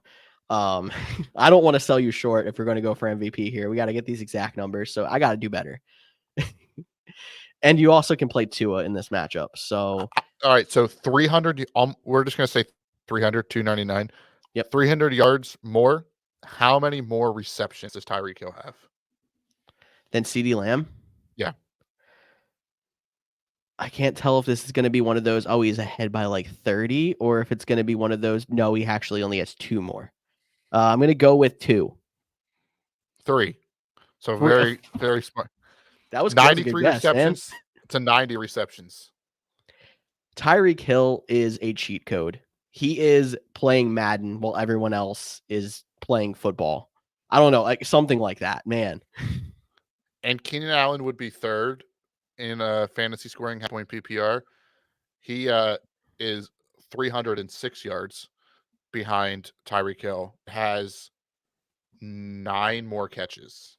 I don't want to sell you short if we're going to go for MVP here. We got to get these exact numbers, so I got to do better. And you also can play Tua in this matchup. So, all right, so 300. We're just going to say 300, 299. Yep. 300 yards more. How many more receptions does Tyreek Hill have? Then CeeDee Lamb? Yeah. I can't tell if this is going to be one of those, oh, he's ahead by like 30, or if it's going to be one of those, no, he actually only has 2 more. I'm going to go with 2. 3. So very, very smart. That was 93 guess, receptions man. to 90 receptions. Tyreek Hill is a cheat code. He is playing Madden while everyone else is playing football. I don't know, like something like that, man. And Keenan Allen would be third in fantasy scoring half-point PPR. He is 306 yards behind Tyreek Hill. Has 9 more catches.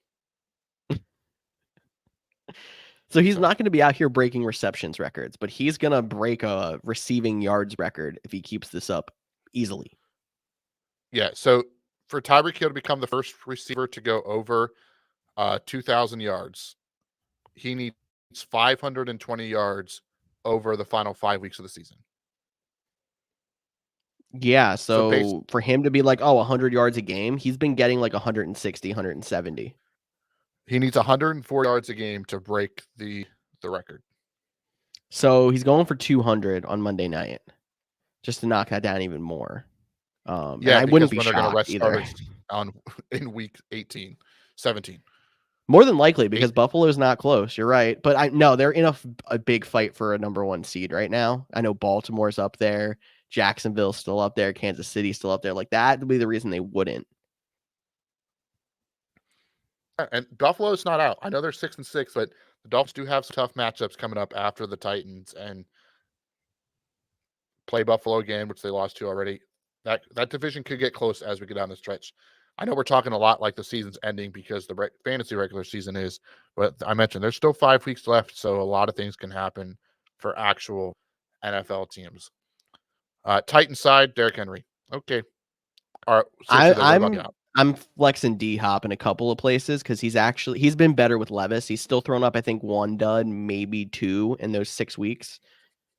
So he's not going to be out here breaking receptions records, but he's going to break a receiving yards record if he keeps this up easily. Yeah, so for Tyreek Hill to become the first receiver to go over 2,000 yards, he needs 520 yards over the final 5 weeks of the season. Yeah, so for him to be like, 100 yards a game, he's been getting like 160, 170. He needs 104 yards a game to break the record. So he's going for 200 on Monday night just to knock that down even more. And I wouldn't be shocked either. In week 18, 17. More than likely because Buffalo's not close. You're right. But they're in a big fight for a number 1 seed right now. I know Baltimore's up there. Jacksonville's still up there. Kansas City's still up there. Like that would be the reason they wouldn't. And Buffalo's not out. I know they're 6-6, but the Dolphins do have some tough matchups coming up after the Titans and play Buffalo again, which they lost to already. That division could get close as we get down the stretch. I know we're talking a lot like the season's ending because the fantasy regular season is, but I mentioned there's still 5 weeks left, so a lot of things can happen for actual NFL teams. Titans side, Derrick Henry. Okay. All right. I'm flexing D-Hop in a couple of places because he's been better with Levis. He's still thrown up, I think, 1 dud, maybe 2 in those 6 weeks.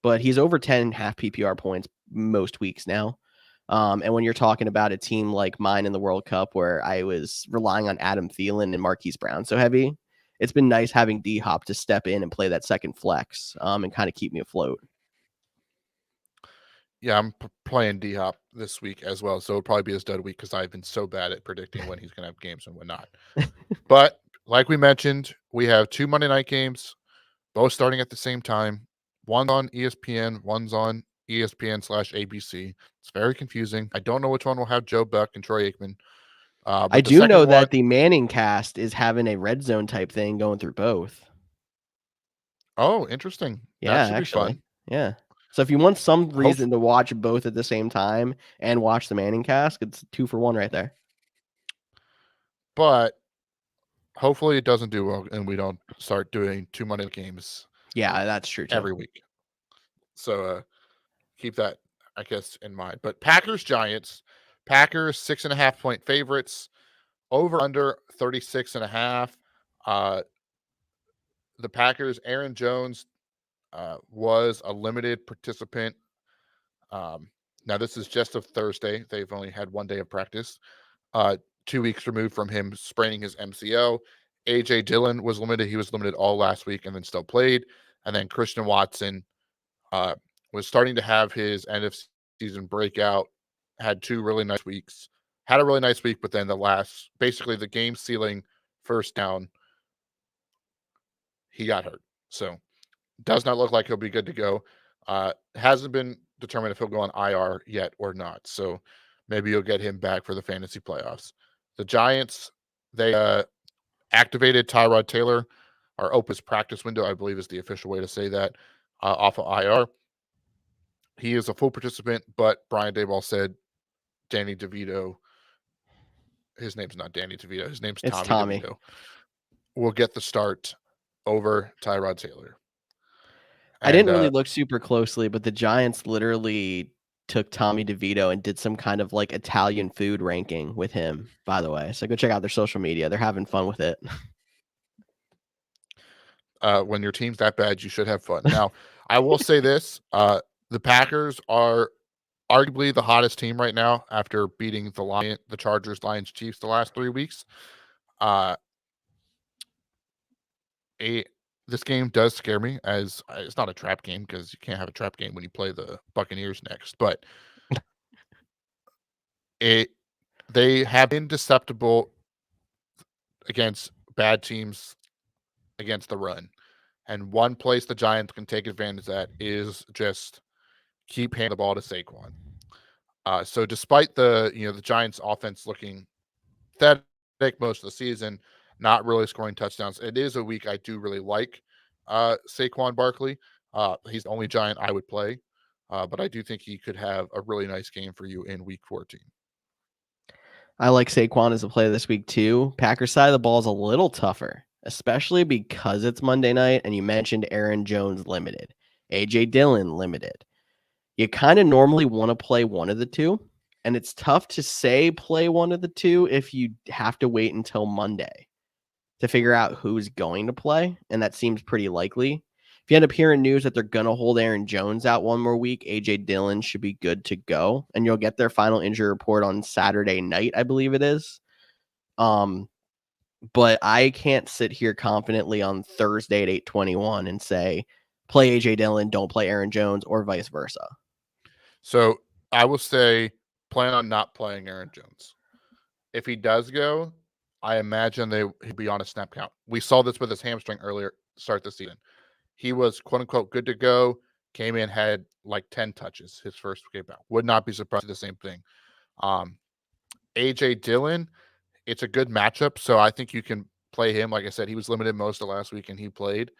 But he's over 10.5 PPR points most weeks now. And when you're talking about a team like mine in the World Cup where I was relying on Adam Thielen and Marquise Brown so heavy, it's been nice having D-Hop to step in and play that second flex and kind of keep me afloat. Yeah, I'm playing D-Hop this week as well, so it'll probably be his dud week because I've been so bad at predicting when he's going to have games and when not. But like we mentioned, we have 2 Monday night games, both starting at the same time. One's on ESPN, one's on ESPN/ABC. It's very confusing. I don't know which one will have Joe Buck and Troy Aikman. I do know that the Manning cast is having a red zone type thing going through both. Oh, interesting. Yeah, that should actually. Be fun. Yeah. So if you want some reason to watch both at the same time and watch the Manning cast, it's 2 for 1 right there. But hopefully it doesn't do well and we don't start doing 2 Monday games Yeah, that's true too. every week. So keep that, I guess, in mind. But Packers Giants, Packers 6.5-point favorites, over under 36.5. The Packers, Aaron Jones was a limited participant. Now this is just of Thursday. They've only had 1 day of practice. 2 weeks removed from him spraining his MCL. AJ Dillon was limited. He was limited all last week and then still played. And then Christian Watson was starting to have his end of season breakout. Had 2 really nice weeks. Had a really nice week, but then basically the game sealing first down, he got hurt. So does not look like he'll be good to go. Hasn't been determined if he'll go on IR yet or not. So maybe you'll get him back for the fantasy playoffs. The Giants, they activated Tyrod Taylor, or Opus practice window, I believe is the official way to say that, off of IR. He is a full participant, but Brian Daboll said Danny DeVito, his name's not Danny DeVito, his name's It's Tommy Tommy. DeVito, will get the start over Tyrod Taylor. I didn't really look super closely, but the Giants literally took Tommy DeVito and did some kind of like Italian food ranking with him, by the way. So go check out their social media. They're having fun with it. When your team's that bad, you should have fun. Now, I will say this, the Packers are arguably the hottest team right now after beating the Chargers, Lions, Chiefs the last 3 weeks. This game does scare me, as it's not a trap game because you can't have a trap game when you play the Buccaneers next, but they have been susceptible against bad teams against the run. And one place the Giants can take advantage of that is just keep handing the ball to Saquon. So despite the Giants offense looking pathetic most of the season, not really scoring touchdowns, it is a week I do really like Saquon Barkley. He's the only Giant I would play, but I do think he could have a really nice game for you in week 14. I like Saquon as a play this week too. Packers side of the ball is a little tougher, especially because it's Monday night and you mentioned Aaron Jones limited, AJ Dillon limited. You kind of normally want to play one of the two, and it's tough to say play one of the two if you have to wait until Monday to figure out who's going to play, and that seems pretty likely. If you end up hearing news that they're going to hold Aaron Jones out one more week, AJ Dillon should be good to go, and you'll get their final injury report on Saturday night, I believe it is. But I can't sit here confidently on Thursday at 8:21 and say play AJ Dillon, don't play Aaron Jones, or vice versa. So I will say plan on not playing Aaron Jones. If he does go, I imagine he'll be on a snap count. We saw this with his hamstring earlier start the season. He was quote unquote good to go, came in, had like 10 touches his first game out. Would not be surprised at the same thing. AJ Dillon, it's a good matchup, so I think you can play him. Like I said, he was limited most of last week and he played.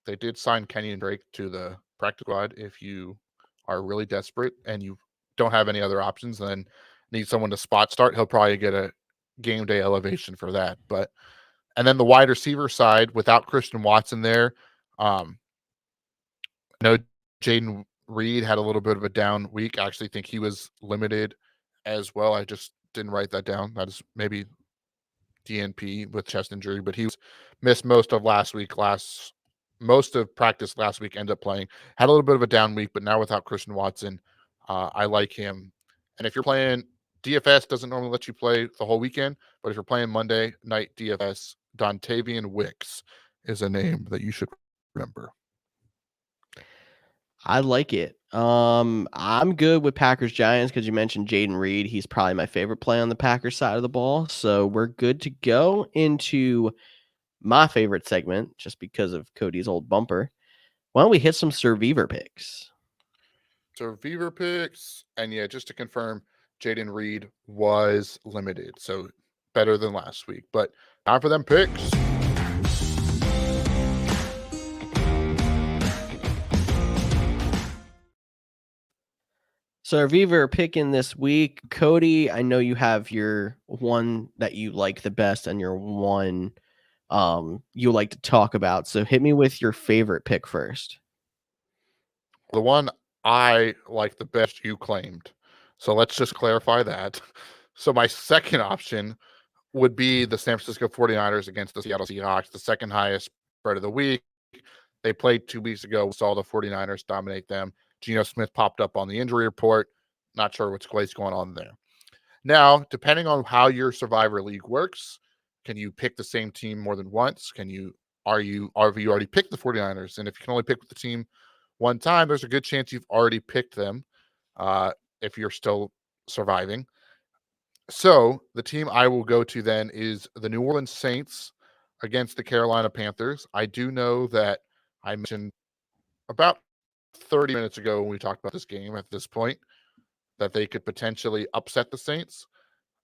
They did sign Kenyon Drake to the practice squad. If you are really desperate and you don't have any other options, then need someone to spot start, he'll probably get a game day elevation for that. And then the wide receiver side, without Christian Watson there, I know Jaden Reed had a little bit of a down week. I actually think he was limited as well. I just didn't write that down. That is maybe DNP with chest injury, but he missed most of practice last week, ended up playing. Had a little bit of a down week, but now without Christian Watson, I like him. And if you're playing DFS, doesn't normally let you play the whole weekend, but if you're playing Monday night DFS, Dontavian Wicks is a name that you should remember. I like it. I'm good with Packers Giants because you mentioned Jaden Reed. He's probably my favorite play on the Packers side of the ball. So we're good to go into my favorite segment just because of Cody's old bumper. Why don't we hit some Survivor picks? Survivor picks. And yeah, just to confirm, Jaden Reed was limited. So better than last week. But time for them picks. So Aviva are picking this week. Cody, I know you have your one that you like the best and your one you like to talk about. So hit me with your favorite pick first. The one I like the best you claimed. So let's just clarify that. So my second option would be the San Francisco 49ers against the Seattle Seahawks, the second highest spread of the week. They played 2 weeks ago. We saw the 49ers dominate them. Geno Smith popped up on the injury report. Not sure what's going on there. Now, depending on how your Survivor League works, can you pick the same team more than once? Have you already picked the 49ers? And if you can only pick the team one time, there's a good chance you've already picked them if you're still surviving. So the team I will go to then is the New Orleans Saints against the Carolina Panthers. I do know that I mentioned about 30 minutes ago when we talked about this game at this point that they could potentially upset the Saints.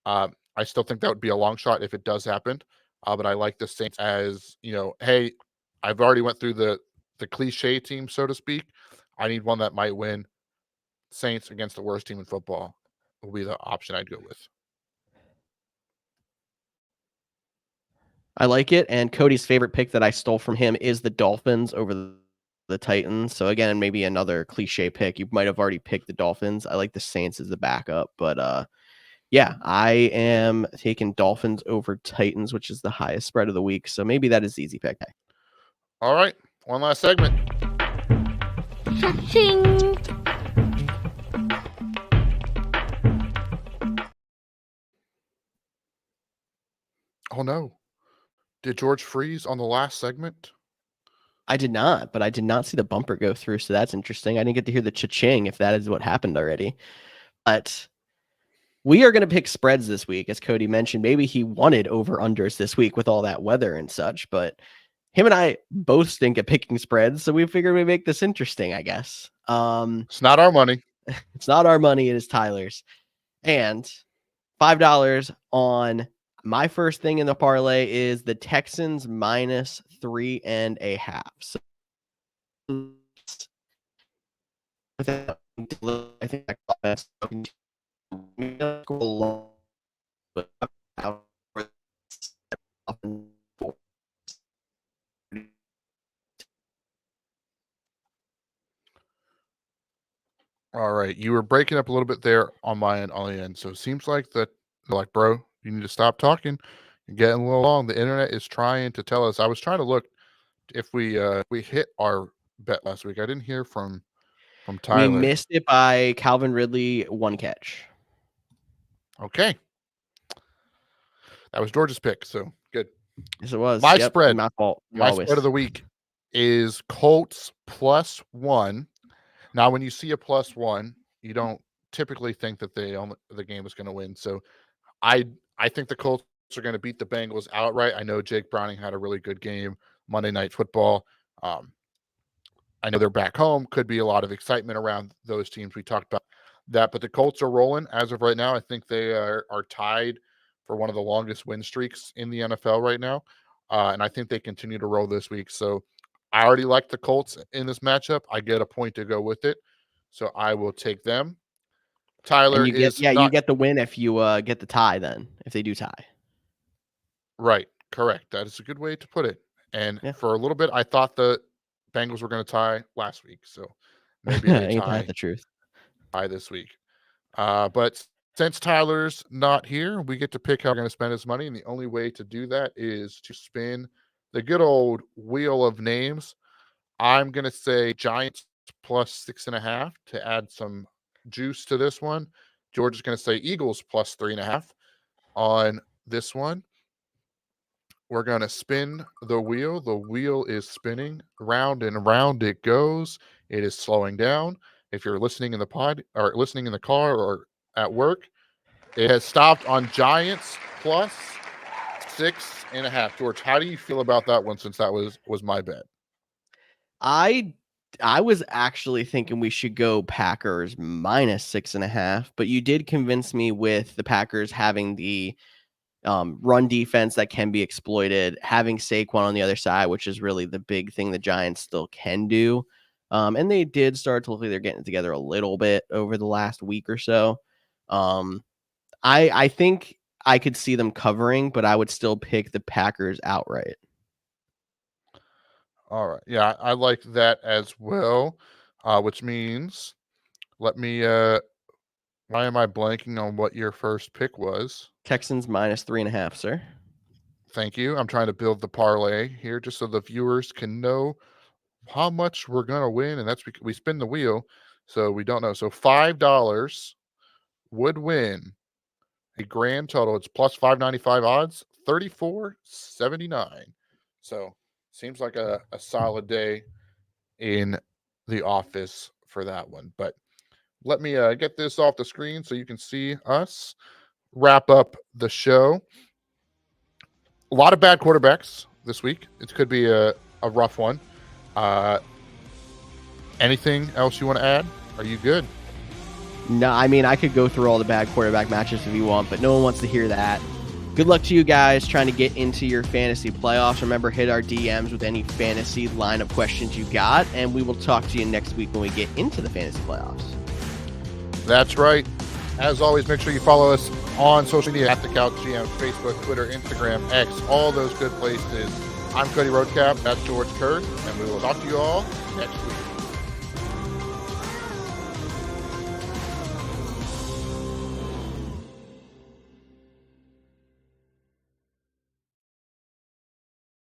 I still think that would be a long shot if it does happen. But I like the Saints as, hey, I've already went through the cliche team, so to speak. I need one that might win. Saints against the worst team in football will be the option I'd go with. I like it. And Cody's favorite pick that I stole from him is the Dolphins over the Titans. So again, maybe another cliche pick. You might have already picked the Dolphins. I like the Saints as the backup, but yeah, I am taking Dolphins over Titans, which is the highest spread of the week. So maybe that is the easy pick. All right, one last segment. Cha-ching! Oh no. Did George freeze on the last segment? I did not, but I did not see the bumper go through, so that's interesting. I didn't get to hear the cha-ching if that is what happened already. But we are going to pick spreads this week, as Cody mentioned. Maybe he wanted over-unders this week with all that weather and such, but him and I both stink at picking spreads, so we figured we'd make this interesting, I guess. It's not our money. It's not our money, it is Tyler's. And $5 on my first thing in the parlay is the Texans minus 3.5. So I think that All right, you were breaking up a little bit there on my end, on the end. So it seems like bro, you need to stop talking. You're getting a little long. The internet is trying to tell us. I was trying to look if we hit our bet last week. I didn't hear from Tyler. We missed it by Calvin Ridley, 1 catch. Okay, that was George's pick. So good. Yes, it was. My Yep, spread. my fault. My spread of the week is Colts +1. Now, when you see a +1, you don't typically think that the game is going to win. So I think the Colts are going to beat the Bengals outright. I know Jake Browning had a really good game Monday Night Football. I know they're back home. Could be a lot of excitement around those teams. We talked about that, but the Colts are rolling as of right now. I think they are tied for one of the longest win streaks in the NFL right now, and I think they continue to roll this week. So I already like the Colts in this matchup. I get a point to go with it, so I will take them. Tyler and you get is you get the win if you get the tie. Then if they do tie, right. Correct. That is a good way to put it. And yeah. for a little bit, I thought the Bengals were going to tie last week, so maybe they Ain't that the truth? tie this week. But since Tyler's not here, we get to pick how we're going to spend his money. And the only way to do that is to spin the good old wheel of names. I'm going to say Giants +6.5 to add some juice to this one. George is going to say Eagles +3.5 on this one. We're going to spin the wheel. The wheel is spinning round and round it goes. It is slowing down. If you're listening in the pod or listening in the car or at work, it has stopped on Giants +6.5. George, how do you feel about that one since that was my bet? I was actually thinking we should go Packers -6.5, but you did convince me with the Packers having the run defense that can be exploited, having Saquon on the other side, which is really the big thing the Giants still can do. And they did start to look like they're getting it together a little bit over the last week or so. I think I could see them covering, but I would still pick the Packers outright. All right. Yeah, I like that as well, which means let me why am I blanking on what your first pick was? Texans -3.5, sir. Thank you. I'm trying to build the parlay here just so the viewers can know how much we're going to win, and that's because we spin the wheel, so we don't know. So $5 would win a grand total. It's plus 595 odds, 34.79. So seems like a solid day in the office for that one. But let me get this off the screen so you can see us wrap up the show. A lot of bad quarterbacks this week. It could be a rough one. Anything else you want to add? Are you good? No, I mean, I could go through all the bad quarterback matches if you want, but no one wants to hear that. Good luck to you guys trying to get into your fantasy playoffs. Remember, hit our DMs with any fantasy lineup questions you got, and we will talk to you next week when we get into the fantasy playoffs. That's right. As always, make sure you follow us on social media at the Couch GMs, Facebook, Twitter, Instagram, X, all those good places. I'm Cody Roadcap. That's George Kerth, and we will talk to you all next week.